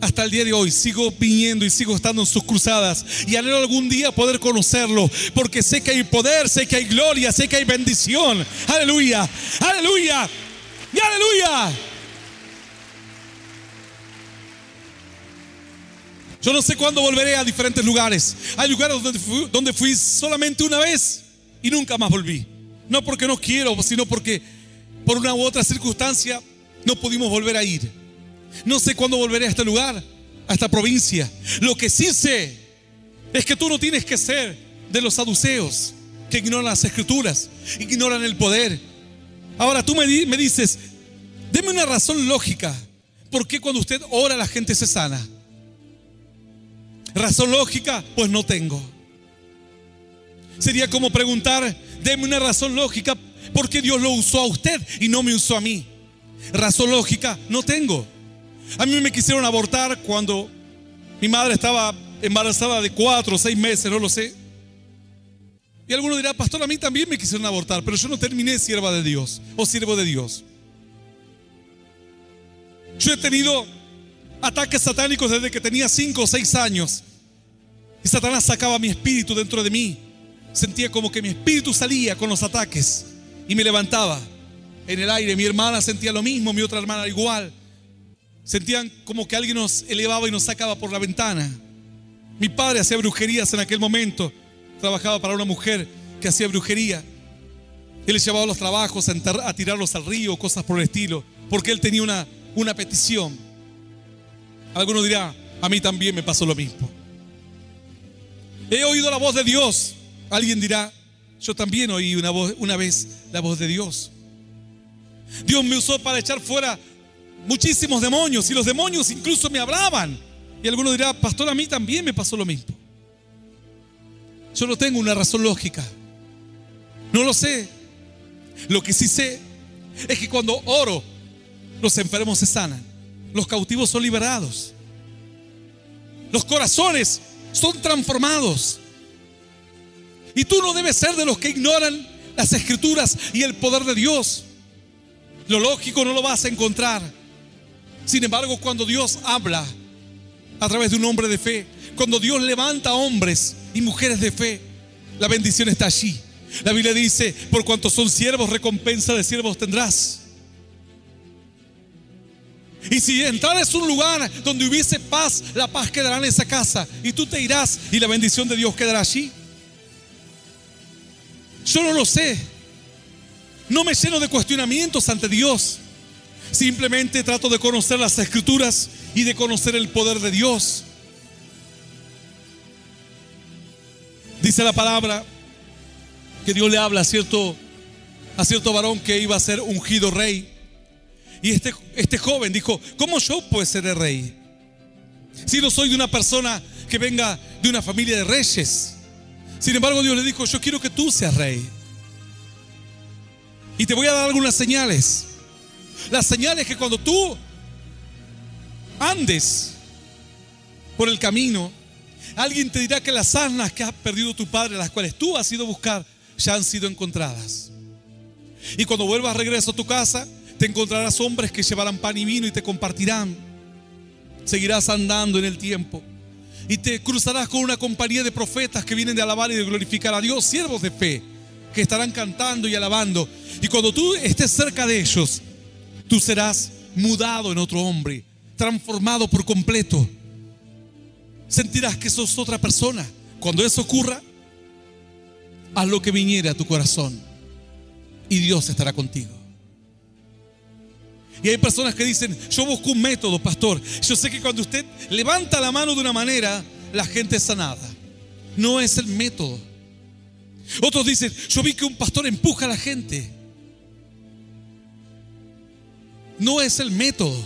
hasta el día de hoy sigo viniendo y sigo estando en sus cruzadas, y anhelo algún día poder conocerlo, porque sé que hay poder, sé que hay gloria, sé que hay bendición. Aleluya, aleluya y aleluya. Yo no sé cuándo volveré a diferentes lugares. Hay lugares donde fui solamente una vez y nunca más volví. No porque no quiero, sino porque por una u otra circunstancia no pudimos volver a ir. No sé cuándo volveré a este lugar, a esta provincia. Lo que sí sé es que tú no tienes que ser de los saduceos que ignoran las escrituras, ignoran el poder. Ahora tú me dices, deme una razón lógica. ¿Por qué cuando usted ora la gente se sana? Razón lógica, pues no tengo. Sería como preguntar, deme una razón lógica, ¿por qué Dios lo usó a usted y no me usó a mí? Razón lógica, no tengo. A mí me quisieron abortar cuando mi madre estaba embarazada de 4 o 6 meses, no lo sé. Y alguno dirá, pastor, a mí también me quisieron abortar, pero yo no terminé sierva de Dios o siervo de Dios. Yo he tenido ataques satánicos desde que tenía 5 o 6 años. Y Satanás sacaba mi espíritu dentro de mí. Sentía como que mi espíritu salía con los ataques y me levantaba en el aire. Mi hermana sentía lo mismo, mi otra hermana igual. Sentían como que alguien nos elevaba y nos sacaba por la ventana. Mi padre hacía brujerías en aquel momento. Trabajaba para una mujer que hacía brujería. Él les llevaba los trabajos a tirarlos al río, cosas por el estilo, porque él tenía una petición. Alguno dirá, a mí también me pasó lo mismo. He oído la voz de Dios. Alguien dirá, yo también oí una vez la voz de Dios. Dios me usó para echar fuera muchísimos demonios, y los demonios incluso me hablaban. Y alguno dirá, pastor, a mí también me pasó lo mismo. Yo no tengo una razón lógica. No lo sé. Lo que sí sé es que cuando oro, los enfermos se sanan, los cautivos son liberados, los corazones son transformados. Y tú no debes ser de los que ignoran las escrituras y el poder de Dios. Lo lógico no lo vas a encontrar. Sin embargo, cuando Dios habla a través de un hombre de fe, cuando Dios levanta hombres y mujeres de fe, la bendición está allí. La Biblia dice, por cuanto son siervos, recompensa de siervos tendrás. Y si entraras a un lugar donde hubiese paz, la paz quedará en esa casa, y tú te irás y la bendición de Dios quedará allí. Yo no lo sé. No me lleno de cuestionamientos ante Dios. Simplemente trato de conocer las escrituras y de conocer el poder de Dios. Dice la palabra que Dios le habla a cierto varón que iba a ser ungido rey. Y este joven dijo, ¿cómo yo puedo ser el rey? Si no soy de una persona que venga de una familia de reyes. Sin embargo, Dios le dijo, yo quiero que tú seas rey. Y te voy a dar algunas señales. Las señales que cuando tú andes por el camino, alguien te dirá que las asnas que ha perdido tu padre, las cuales tú has ido a buscar, ya han sido encontradas. Y cuando vuelvas regreso a tu casa, te encontrarás hombres que llevarán pan y vino y te compartirán. Seguirás andando en el tiempo y te cruzarás con una compañía de profetas que vienen de alabar y de glorificar a Dios, siervos de fe, que estarán cantando y alabando. Y cuando tú estés cerca de ellos, tú serás mudado en otro hombre, transformado por completo. Sentirás que sos otra persona. Cuando eso ocurra, haz lo que viniera a tu corazón y Dios estará contigo. Y hay personas que dicen, yo busco un método, pastor. Yo sé que cuando usted levanta la mano de una manera, la gente es sanada. No es el método. Otros dicen, yo vi que un pastor empuja a la gente. No es el método.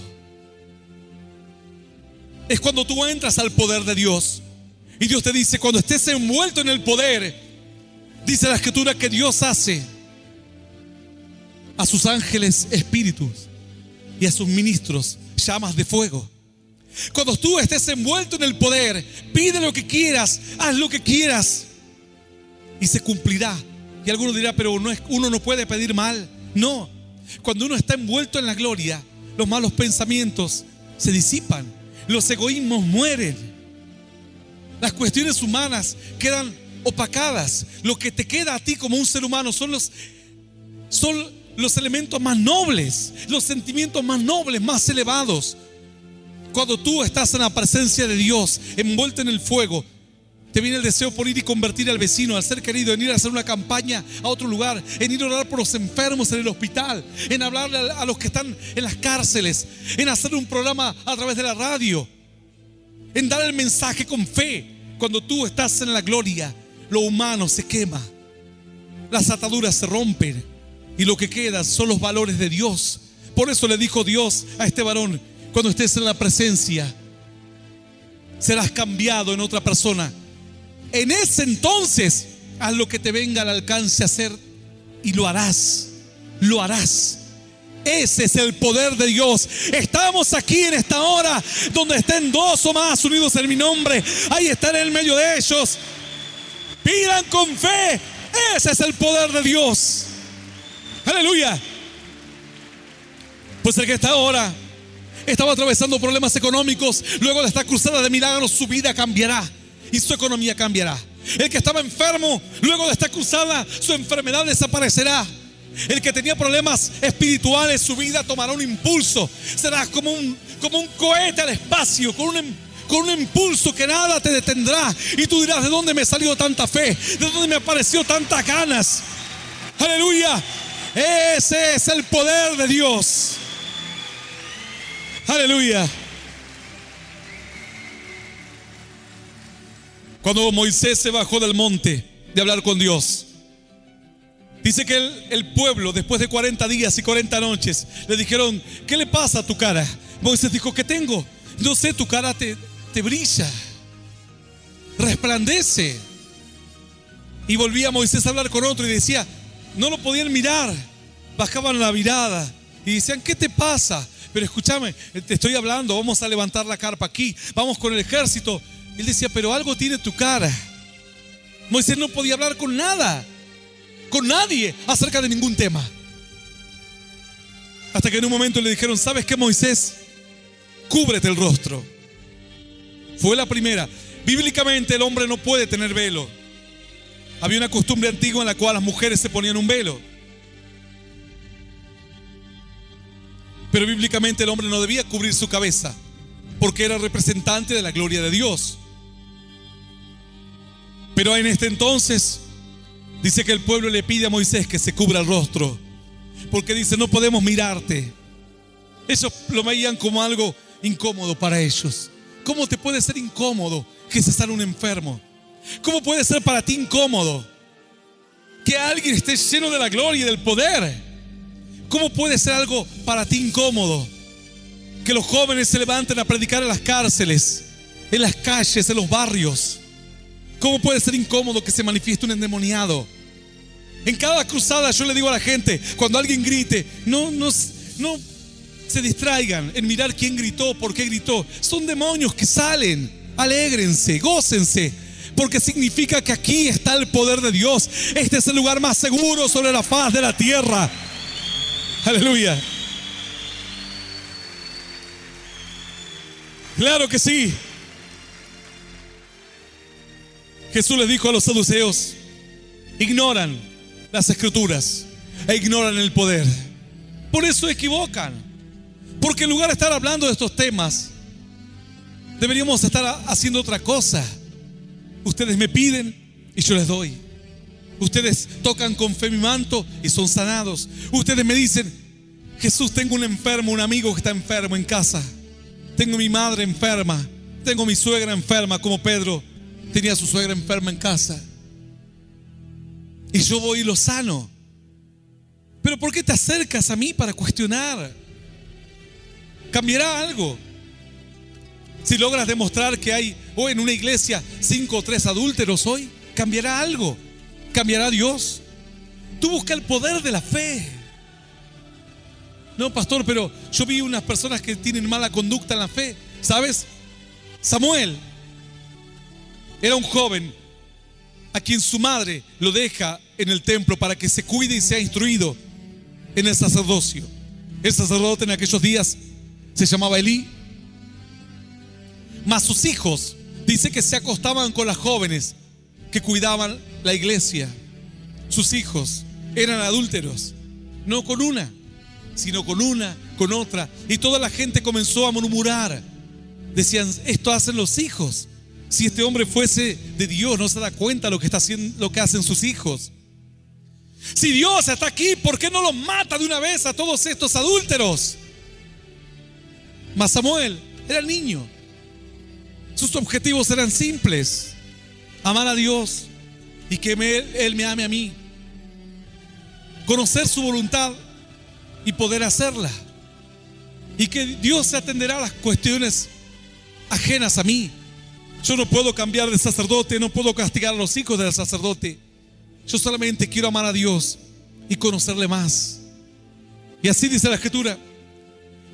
Es cuando tú entras al poder de Dios. Y Dios te dice, cuando estés envuelto en el poder, dice la escritura que Dios hace a sus ángeles espíritus y a sus ministros llamas de fuego. Cuando tú estés envuelto en el poder, pide lo que quieras, haz lo que quieras y se cumplirá. Y alguno dirá, pero uno no puede pedir mal. No, cuando uno está envuelto en la gloria, los malos pensamientos se disipan, los egoísmos mueren. Las cuestiones humanas quedan opacadas. Lo que te queda a ti como un ser humano son los elementos más nobles, los sentimientos más nobles, más elevados. Cuando tú estás en la presencia de Dios, envuelto en el fuego, te viene el deseo por ir y convertir al vecino, al ser querido, en ir a hacer una campaña a otro lugar, en ir a orar por los enfermos en el hospital, en hablarle a los que están en las cárceles, en hacer un programa a través de la radio, en dar el mensaje con fe. Cuando tú estás en la gloria, lo humano se quema, las ataduras se rompen y lo que queda son los valores de Dios. Por eso le dijo Dios a este varón: cuando estés en la presencia, serás cambiado en otra persona. En ese entonces, haz lo que te venga al alcance a hacer y lo harás. Lo harás. Ese es el poder de Dios. Estamos aquí en esta hora donde estén dos o más unidos en mi nombre. Ahí estaré en medio de ellos. Pidan con fe. Ese es el poder de Dios. Aleluya. Pues el que está ahora estaba atravesando problemas económicos, luego de esta cruzada de milagros su vida cambiará y su economía cambiará. El que estaba enfermo, luego de esta cruzada su enfermedad desaparecerá. El que tenía problemas espirituales, su vida tomará un impulso. Será como un cohete al espacio, con un impulso que nada te detendrá. Y tú dirás: ¿de dónde me salió tanta fe? ¿De dónde me apareció tantas ganas? Aleluya. Ese es el poder de Dios. Aleluya. Cuando Moisés se bajó del monte de hablar con Dios, dice que el pueblo, después de 40 días y 40 noches, le dijeron: ¿qué le pasa a tu cara? Moisés dijo: ¿qué tengo? No sé, tu cara te brilla, resplandece. Y volvía Moisés a hablar con otro y decía: no lo podían mirar, bajaban la mirada y decían: ¿qué te pasa? Pero escúchame, te estoy hablando, vamos a levantar la carpa aquí, vamos con el ejército. Él decía: pero algo tiene tu cara. Moisés no podía hablar con nada, con nadie, acerca de ningún tema. Hasta que en un momento le dijeron: ¿sabes qué, Moisés? Cúbrete el rostro. Fue la primera. Bíblicamente el hombre no puede tener velo. Había una costumbre antigua en la cual las mujeres se ponían un velo. Pero bíblicamente el hombre no debía cubrir su cabeza, porque era representante de la gloria de Dios. Pero en este entonces dice que el pueblo le pide a Moisés que se cubra el rostro, porque dice: no podemos mirarte. Ellos lo veían como algo incómodo para ellos. ¿Cómo te puede ser incómodo que se sane un enfermo? ¿Cómo puede ser para ti incómodo que alguien esté lleno de la gloria y del poder? ¿Cómo puede ser algo para ti incómodo que los jóvenes se levanten a predicar en las cárceles, en las calles, en los barrios? ¿Cómo puede ser incómodo que se manifieste un endemoniado? En cada cruzada yo le digo a la gente, cuando alguien grite, no se distraigan en mirar quién gritó, por qué gritó. Son demonios que salen. Alégrense, gócense, porque significa que aquí está el poder de Dios. Este es el lugar más seguro sobre la faz de la tierra. Aleluya. Claro que sí. Jesús les dijo a los saduceos: ignoran las escrituras e ignoran el poder. Por eso equivocan. Porque en lugar de estar hablando de estos temas, deberíamos estar haciendo otra cosa. Ustedes me piden y yo les doy. Ustedes tocan con fe mi manto y son sanados. Ustedes me dicen: Jesús, tengo un enfermo, un amigo que está enfermo en casa. Tengo mi madre enferma. Tengo mi suegra enferma, como Pedro tenía a su suegra enferma en casa. Y yo voy y lo sano. Pero ¿por qué te acercas a mí para cuestionar? ¿Cambiará algo? Si logras demostrar que hay hoy en una iglesia 5 o 3 adúlteros hoy, ¿cambiará algo? ¿Cambiará Dios? Tú busca el poder de la fe. No, pastor, pero yo vi unas personas que tienen mala conducta en la fe. ¿Sabes? Samuel era un joven a quien su madre lo deja en el templo para que se cuide y sea instruido en el sacerdocio. El sacerdote en aquellos días se llamaba Elí. Mas sus hijos, dice que se acostaban con las jóvenes que cuidaban la iglesia. Sus hijos eran adúlteros, no con una, sino con una, con otra. Y toda la gente comenzó a murmurar. Decían, esto hacen los hijos. Si este hombre fuese de Dios, no se da cuenta lo que está haciendo, lo que hacen sus hijos. Si Dios está aquí, ¿por qué no los mata de una vez a todos estos adúlteros? Mas Samuel era el niño. Sus objetivos eran simples: amar a Dios y que Él me ame a mí, conocer su voluntad y poder hacerla, y que Dios se atenderá a las cuestiones ajenas a mí. Yo no puedo cambiar de sacerdote, no puedo castigar a los hijos del sacerdote. Yo solamente quiero amar a Dios y conocerle más. Y así dice la Escritura,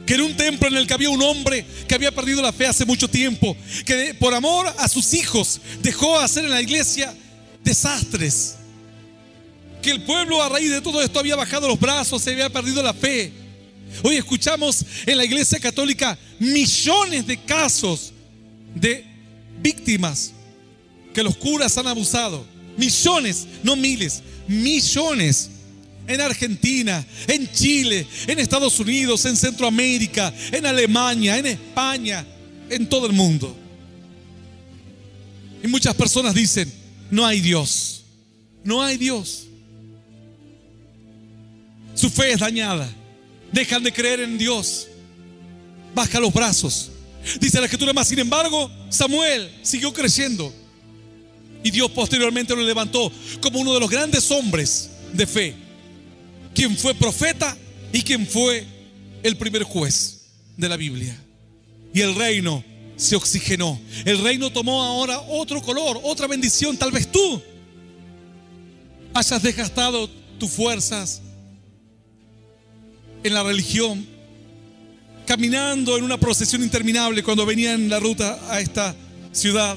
que en un templo en el que había un hombre que había perdido la fe hace mucho tiempo, que por amor a sus hijos dejó hacer en la iglesia desastres, que el pueblo a raíz de todo esto había bajado los brazos, se había perdido la fe. Hoy escuchamos en la iglesia católica millones de casos de víctimas que los curas han abusado. Millones, no miles, millones. En Argentina, en Chile, en Estados Unidos, en Centroamérica, en Alemania, en España, en todo el mundo. Y muchas personas dicen, no hay Dios, no hay Dios. Su fe es dañada, dejan de creer en Dios, baja los brazos. Dice la Escritura, más sin embargo, Samuel siguió creciendo y Dios posteriormente lo levantó como uno de los grandes hombres de fe, quien fue profeta y quien fue el primer juez de la Biblia. Y el reino se oxigenó, el reino tomó ahora otro color, otra bendición. Tal vez tú hayas desgastado tus fuerzas en la religión, caminando en una procesión interminable. Cuando venía en la ruta a esta ciudad,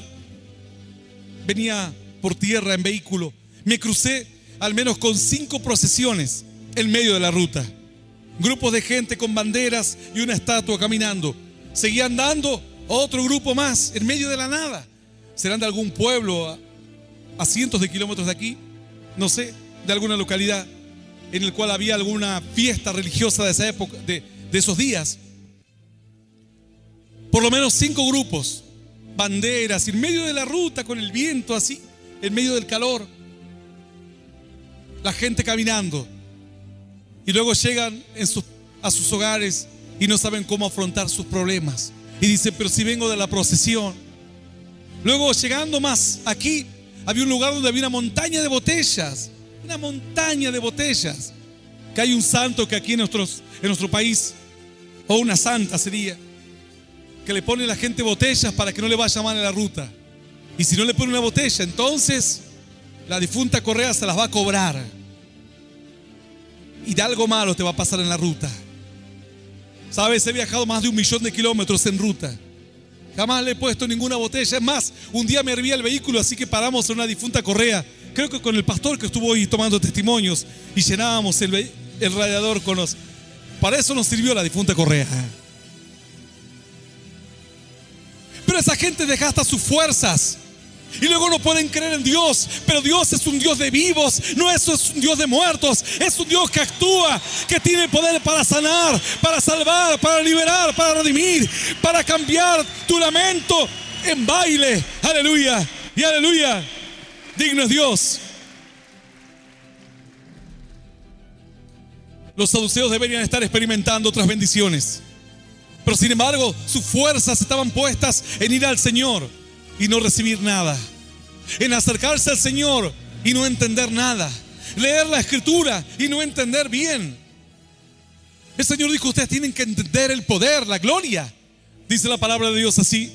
venía por tierra en vehículo, me crucé al menos con 5 procesiones en medio de la ruta. Grupos de gente con banderas y una estatua caminando. Seguía andando otro grupo más en medio de la nada. ¿Serán de algún pueblo a cientos de kilómetros de aquí? No sé, de alguna localidad en el cual había alguna fiesta religiosa de esa época, de esos días. Por lo menos 5 grupos, banderas, en medio de la ruta, con el viento así, en medio del calor, la gente caminando. Y luego llegan a sus hogares y no saben cómo afrontar sus problemas. Y dicen, pero si vengo de la procesión. Luego, llegando más aquí, había un lugar donde había una montaña de botellas. Una montaña de botellas. Que hay un santo que aquí en nuestro país, o una santa sería, que le pone a la gente botellas para que no le vaya mal en la ruta. Y si no le pone una botella, entonces la difunta Correa se las va a cobrar. Y de algo malo te va a pasar en la ruta. Sabes, he viajado más de 1 millón de kilómetros en ruta. Jamás le he puesto ninguna botella. Es más, un día me hervía el vehículo, así que paramos en una difunta Correa. Creo que con el pastor que estuvo hoy tomando testimonios, y llenábamos el radiador con los... Para eso nos sirvió la difunta Correa. Pero esa gente desgasta sus fuerzas y luego no pueden creer en Dios. Pero Dios es un Dios de vivos, no es un Dios de muertos. Es un Dios que actúa, que tiene poder para sanar, para salvar, para liberar, para redimir, para cambiar tu lamento en baile. Aleluya y aleluya. Digno es Dios. Los saduceos deberían estar experimentando otras bendiciones, pero sin embargo sus fuerzas estaban puestas en ir al Señor y no recibir nada, en acercarse al Señor y no entender nada, leer la Escritura y no entender bien. El Señor dijo, ustedes tienen que entender el poder, la gloria. Dice la palabra de Dios así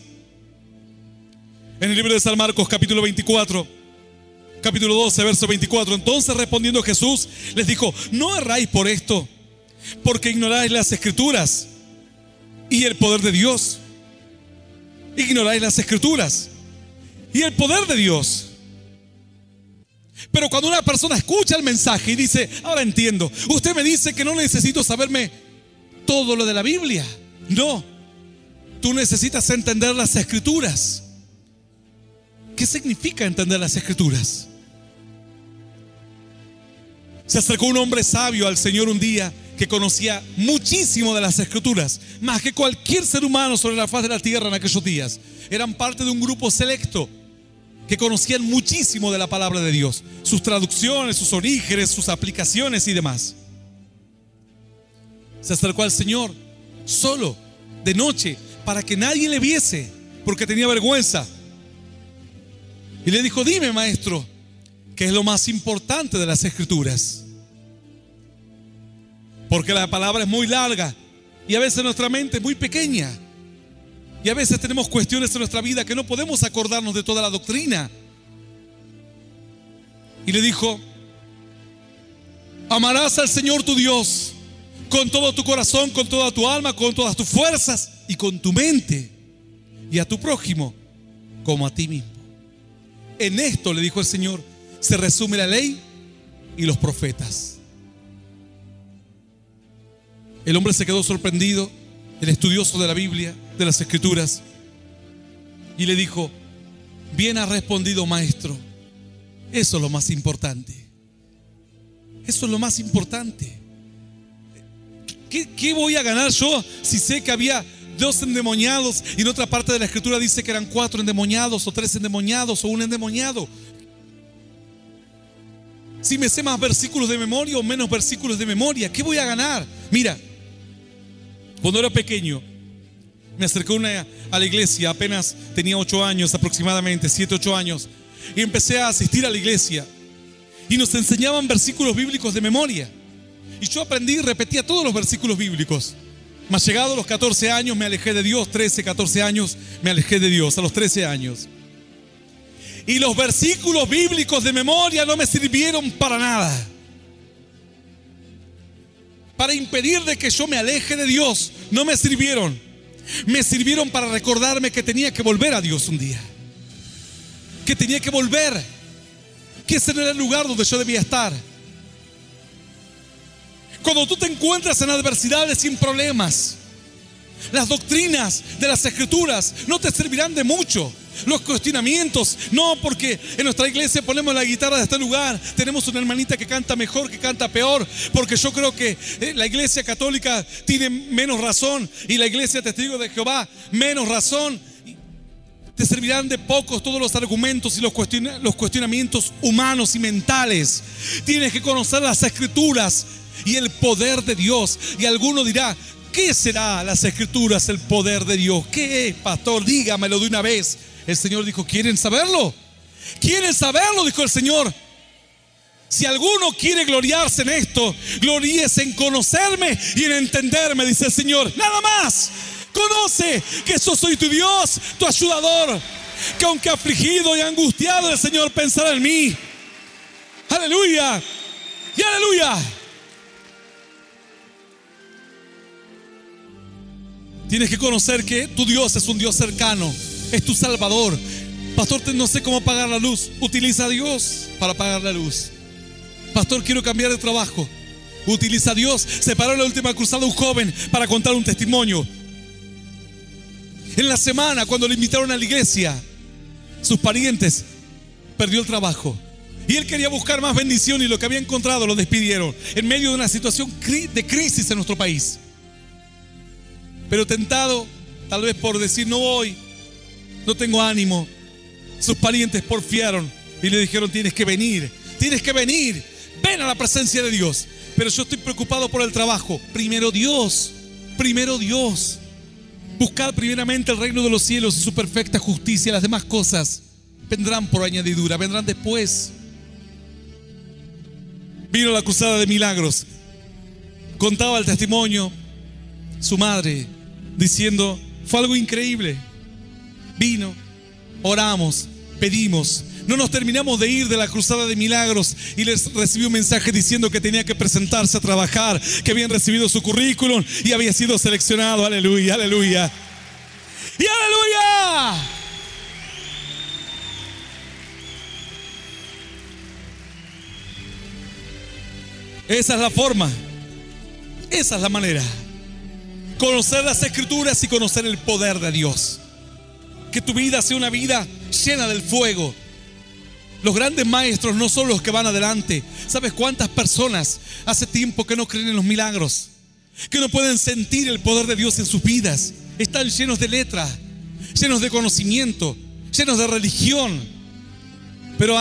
en el libro de San Marcos capítulo 24, capítulo 12, verso 24. Entonces respondiendo Jesús les dijo, no erráis por esto, porque ignoráis las Escrituras y el poder de Dios. Ignoráis las Escrituras y el poder de Dios. Pero cuando una persona escucha el mensaje y dice, ahora entiendo, usted me dice que no necesito saberme todo lo de la Biblia. No, tú necesitas entender las Escrituras. ¿Qué significa entender las Escrituras? Se acercó un hombre sabio al Señor un día que conocía muchísimo de las Escrituras, más que cualquier ser humano sobre la faz de la tierra en aquellos días. Eran parte de un grupo selecto que conocían muchísimo de la palabra de Dios, sus traducciones, sus orígenes, sus aplicaciones y demás. Se acercó al Señor solo, de noche, para que nadie le viese, porque tenía vergüenza. Y le dijo: dime, maestro, ¿qué es lo más importante de las Escrituras? Porque la palabra es muy larga y a veces nuestra mente es muy pequeña. Y a veces tenemos cuestiones en nuestra vida que no podemos acordarnos de toda la doctrina. Y le dijo: amarás al Señor tu Dios con todo tu corazón, con toda tu alma, con todas tus fuerzas y con tu mente, y a tu prójimo como a ti mismo. En esto, le dijo el Señor, se resume la ley y los profetas. El hombre se quedó sorprendido, el estudioso de la Biblia, de las Escrituras, y le dijo: bien has respondido, maestro. Eso es lo más importante. Eso es lo más importante. ¿Qué voy a ganar yo si sé que había 2 endemoniados y en otra parte de la Escritura dice que eran 4 endemoniados o 3 endemoniados o 1 endemoniado? Si me sé más versículos de memoria o menos versículos de memoria, ¿qué voy a ganar? Mira, cuando era pequeño me acerqué a la iglesia, apenas tenía 8 años aproximadamente, 7, 8 años, y empecé a asistir a la iglesia y nos enseñaban versículos bíblicos de memoria. Y yo aprendí y repetía todos los versículos bíblicos. Mas llegado a los 14 años me alejé de Dios, 13, 14 años me alejé de Dios, a los 13 años. Y los versículos bíblicos de memoria no me sirvieron para nada. Para impedir de que yo me aleje de Dios, no me sirvieron. Me sirvieron para recordarme que tenía que volver a Dios un día. Que tenía que volver. Que ese no era el lugar donde yo debía estar. Cuando tú te encuentras en adversidades y en problemas, las doctrinas de las Escrituras no te servirán de mucho. Los cuestionamientos, no, porque en nuestra iglesia ponemos la guitarra de este lugar, tenemos una hermanita que canta mejor, que canta peor, porque yo creo que la iglesia católica tiene menos razón y la iglesia testigo de Jehová menos razón. Te servirán de pocos todos los argumentos y los cuestionamientos humanos y mentales. Tienes que conocer las Escrituras y el poder de Dios. Y alguno dirá: ¿qué será las Escrituras, el poder de Dios? ¿Qué es, pastor? Dígamelo de una vez. El Señor dijo: ¿quieren saberlo? ¿Quieren saberlo? Dijo el Señor. Si alguno quiere gloriarse en esto, gloríese en conocerme y en entenderme, dice el Señor. Nada más. Conoce que yo soy tu Dios, tu ayudador, que aunque afligido y angustiado, el Señor pensará en mí. Aleluya y aleluya. Tienes que conocer que tu Dios es un Dios cercano, es tu Salvador. Pastor, no sé cómo apagar la luz. Utiliza a Dios para apagar la luz. Pastor, quiero cambiar de trabajo. Utiliza a Dios. Se paró en la última cruzada un joven para contar un testimonio. En la semana, cuando le invitaron a la iglesia, sus parientes, perdió el trabajo. Y él quería buscar más bendición y lo que había encontrado lo despidieron. En medio de una situación de crisis en nuestro país. Pero tentado, tal vez por decir: no voy, no tengo ánimo, sus parientes porfiaron y le dijeron: tienes que venir, ven a la presencia de Dios. Pero yo estoy preocupado por el trabajo. Primero Dios. Buscad primeramente el reino de los cielos y su perfecta justicia. Las demás cosas vendrán por añadidura, vendrán después. Vino la cruzada de milagros. Contaba el testimonio su madre, diciendo: fue algo increíble. Vino, oramos, pedimos, no nos terminamos de ir de la cruzada de milagros y les recibió un mensaje diciendo que tenía que presentarse a trabajar, que habían recibido su currículum y había sido seleccionado. Aleluya, aleluya y aleluya. Esa es la forma, esa es la manera. Conocer las Escrituras y conocer el poder de Dios. Que tu vida sea una vida llena del fuego. Los grandes maestros no son los que van adelante. ¿Sabes cuántas personas hace tiempo que no creen en los milagros? Que no pueden sentir el poder de Dios en sus vidas. Están llenos de letra, llenos de conocimiento, llenos de religión, pero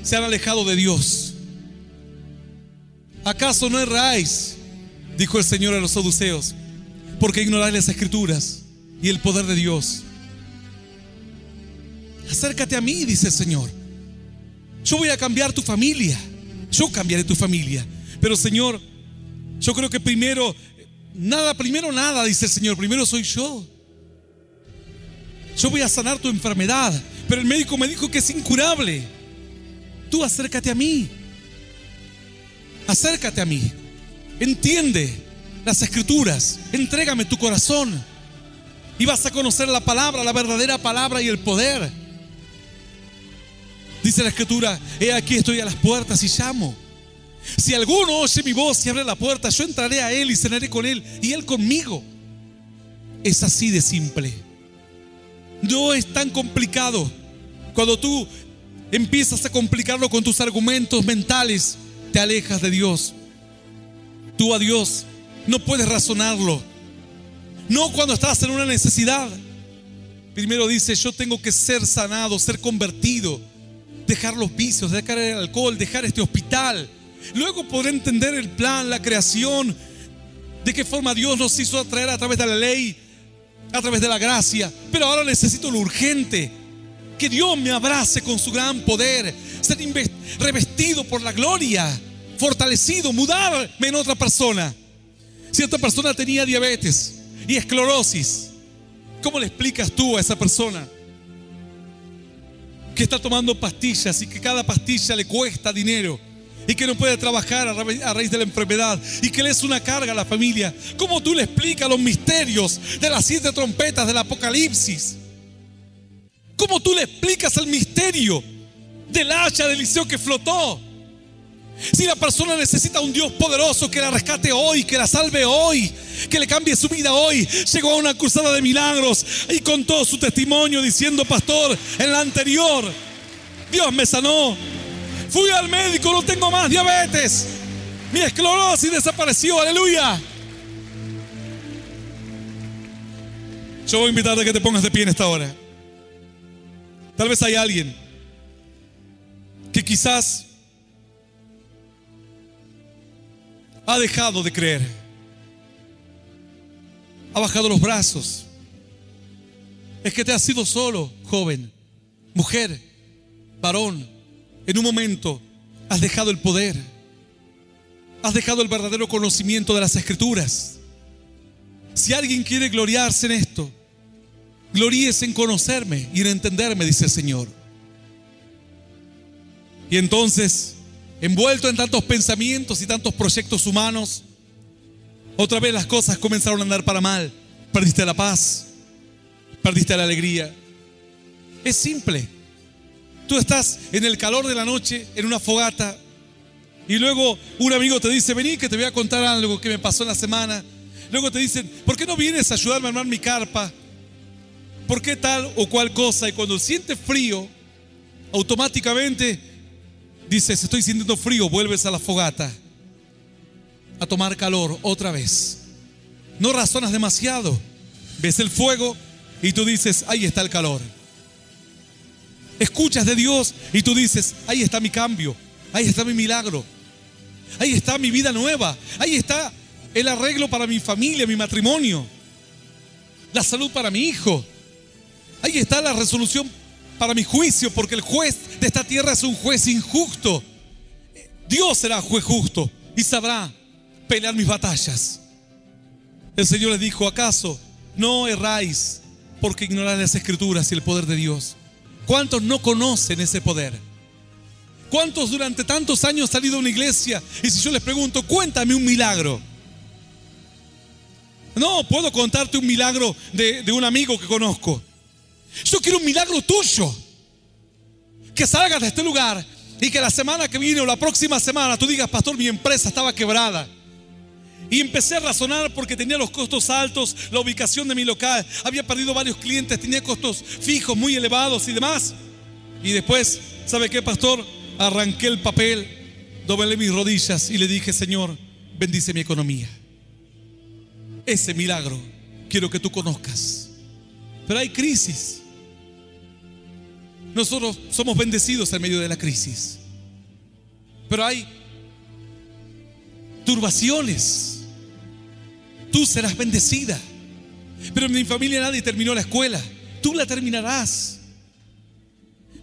se han alejado de Dios. ¿Acaso no erráis?, dijo el Señor a los saduceos, porque ignoráis las Escrituras y el poder de Dios. Acércate a mí, dice el Señor. Yo voy a cambiar tu familia. Yo cambiaré tu familia. Pero Señor, yo creo que primero nada, dice el Señor. Primero soy yo. Yo voy a sanar tu enfermedad, pero el médico me dijo que es incurable. Tú acércate a mí. Acércate a mí. Entiende las Escrituras. Entrégame tu corazón y vas a conocer la palabra, la verdadera palabra y el poder. Dice la Escritura: he aquí estoy a las puertas y llamo. Si alguno oye mi voz y abre la puerta, yo entraré a él y cenaré con él y él conmigo. Es así de simple. No es tan complicado. Cuando tú empiezas a complicarlo con tus argumentos mentales, te alejas de Dios. Tú a Dios no puedes razonarlo. No cuando estás en una necesidad. Primero dice: yo tengo que ser sanado, ser convertido, dejar los vicios, dejar el alcohol, dejar este hospital. Luego podré entender el plan, la creación, de qué forma Dios nos hizo atraer a través de la ley, a través de la gracia. Pero ahora necesito lo urgente: que Dios me abrace con su gran poder, ser revestido por la gloria, fortalecido, mudarme en otra persona. Si esta persona tenía diabetes y esclerosis, ¿cómo le explicas tú a esa persona que está tomando pastillas y que cada pastilla le cuesta dinero y que no puede trabajar a raíz de la enfermedad y que le es una carga a la familia? ¿Cómo tú le explicas los misterios de las 7 trompetas del Apocalipsis? ¿Cómo tú le explicas el misterio del hacha de Eliseo que flotó? Si la persona necesita un Dios poderoso que la rescate hoy, que la salve hoy, que le cambie su vida hoy. Llegó a una cruzada de milagros y contó su testimonio diciendo: pastor, en la anterior Dios me sanó. Fui al médico, no tengo más diabetes. Mi esclerosis desapareció, aleluya. Yo voy a invitarte a que te pongas de pie en esta hora. Tal vez hay alguien que quizás ha dejado de creer, ha bajado los brazos. Es que te has sido solo, joven, mujer, varón. En un momento has dejado el poder, has dejado el verdadero conocimiento de las Escrituras. Si alguien quiere gloriarse en esto, gloríese en conocerme y en entenderme, dice el Señor. Y entonces, envuelto en tantos pensamientos y tantos proyectos humanos, otra vez las cosas comenzaron a andar para mal. Perdiste la paz, perdiste la alegría. Es simple. Tú estás en el calor de la noche, en una fogata, y luego un amigo te dice: vení que te voy a contar algo que me pasó en la semana. Luego te dicen: ¿por qué no vienes a ayudarme a armar mi carpa? ¿Por qué tal o cual cosa? Y cuando sientes frío, automáticamente dices: estoy sintiendo frío. Vuelves a la fogata a tomar calor otra vez. No razonas demasiado. Ves el fuego y tú dices: ahí está el calor. Escuchas de Dios y tú dices: ahí está mi cambio, ahí está mi milagro, ahí está mi vida nueva, ahí está el arreglo para mi familia, mi matrimonio, la salud para mi hijo, ahí está la resolución para mi juicio, porque el juez de esta tierra es un juez injusto. Dios será juez justo y sabrá pelear mis batallas. El Señor les dijo: ¿acaso no erráis porque ignoráis las Escrituras y el poder de Dios? ¿Cuántos no conocen ese poder? ¿Cuántos durante tantos años han salido a una iglesia y si yo les pregunto: cuéntame un milagro? No, puedo contarte un milagro de un amigo que conozco. Yo quiero un milagro tuyo. Que salgas de este lugar y que la semana que viene o la próxima semana tú digas: pastor, mi empresa estaba quebrada Y empecé a razonar porque tenía los costos altos, la ubicación de mi local, había perdido varios clientes, tenía costos fijos muy elevados y demás. Y después, ¿sabe qué, pastor? Arranqué el papel, doblé mis rodillas y le dije: Señor, bendice mi economía. Ese milagro quiero que tú conozcas. Pero hay crisis. Nosotros somos bendecidos en medio de la crisis, pero hay turbaciones. Tú serás bendecida. Pero en mi familia nadie terminó la escuela. Tú la terminarás.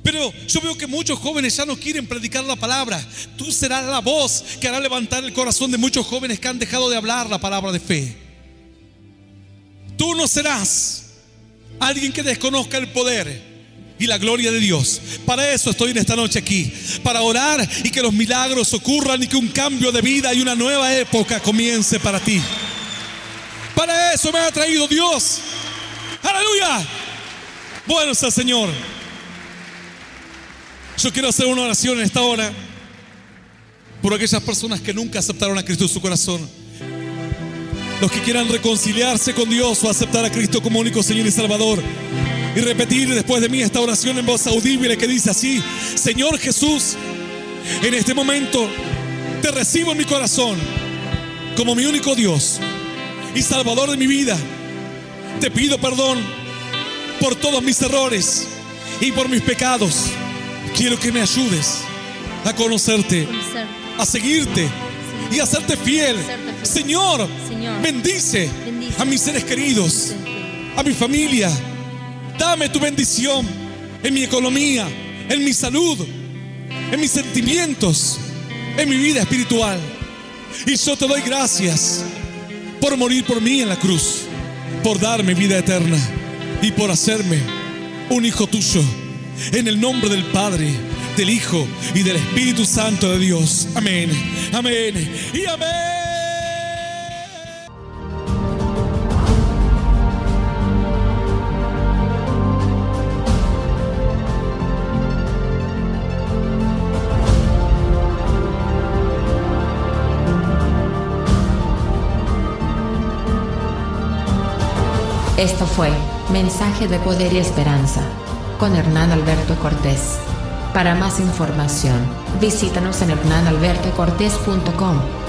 Pero yo veo que muchos jóvenes ya no quieren predicar la palabra. Tú serás la voz que hará levantar el corazón de muchos jóvenes que han dejado de hablar la palabra de fe. Tú no serás alguien que desconozca el poder y la gloria de Dios. Para eso estoy en esta noche aquí, para orar y que los milagros ocurran y que un cambio de vida y una nueva época comience para ti. Para eso me ha traído Dios. ¡Aleluya! Bueno sea el Señor. Yo quiero hacer una oración en esta hora por aquellas personas que nunca aceptaron a Cristo en su corazón. Los que quieran reconciliarse con Dios o aceptar a Cristo como único Señor y Salvador. Y repetir después de mí esta oración en voz audible que dice así: Señor Jesús, en este momento te recibo en mi corazón como mi único Dios y Salvador de mi vida. Te pido perdón por todos mis errores y por mis pecados. Quiero que me ayudes a conocerte, a seguirte y a serte fiel. Señor, bendice a mis seres queridos, a mi familia. Dame tu bendición en mi economía, en mi salud, en mis sentimientos, en mi vida espiritual. Y yo te doy gracias por morir por mí en la cruz, por darme vida eterna y por hacerme un hijo tuyo. En el nombre del Padre, del Hijo y del Espíritu Santo de Dios. Amén, amén y amén.
Esto fue Mensaje de Poder y Esperanza con Hernán Alberto Cortés. Para más información, visítanos en hernanalbertocortés.com.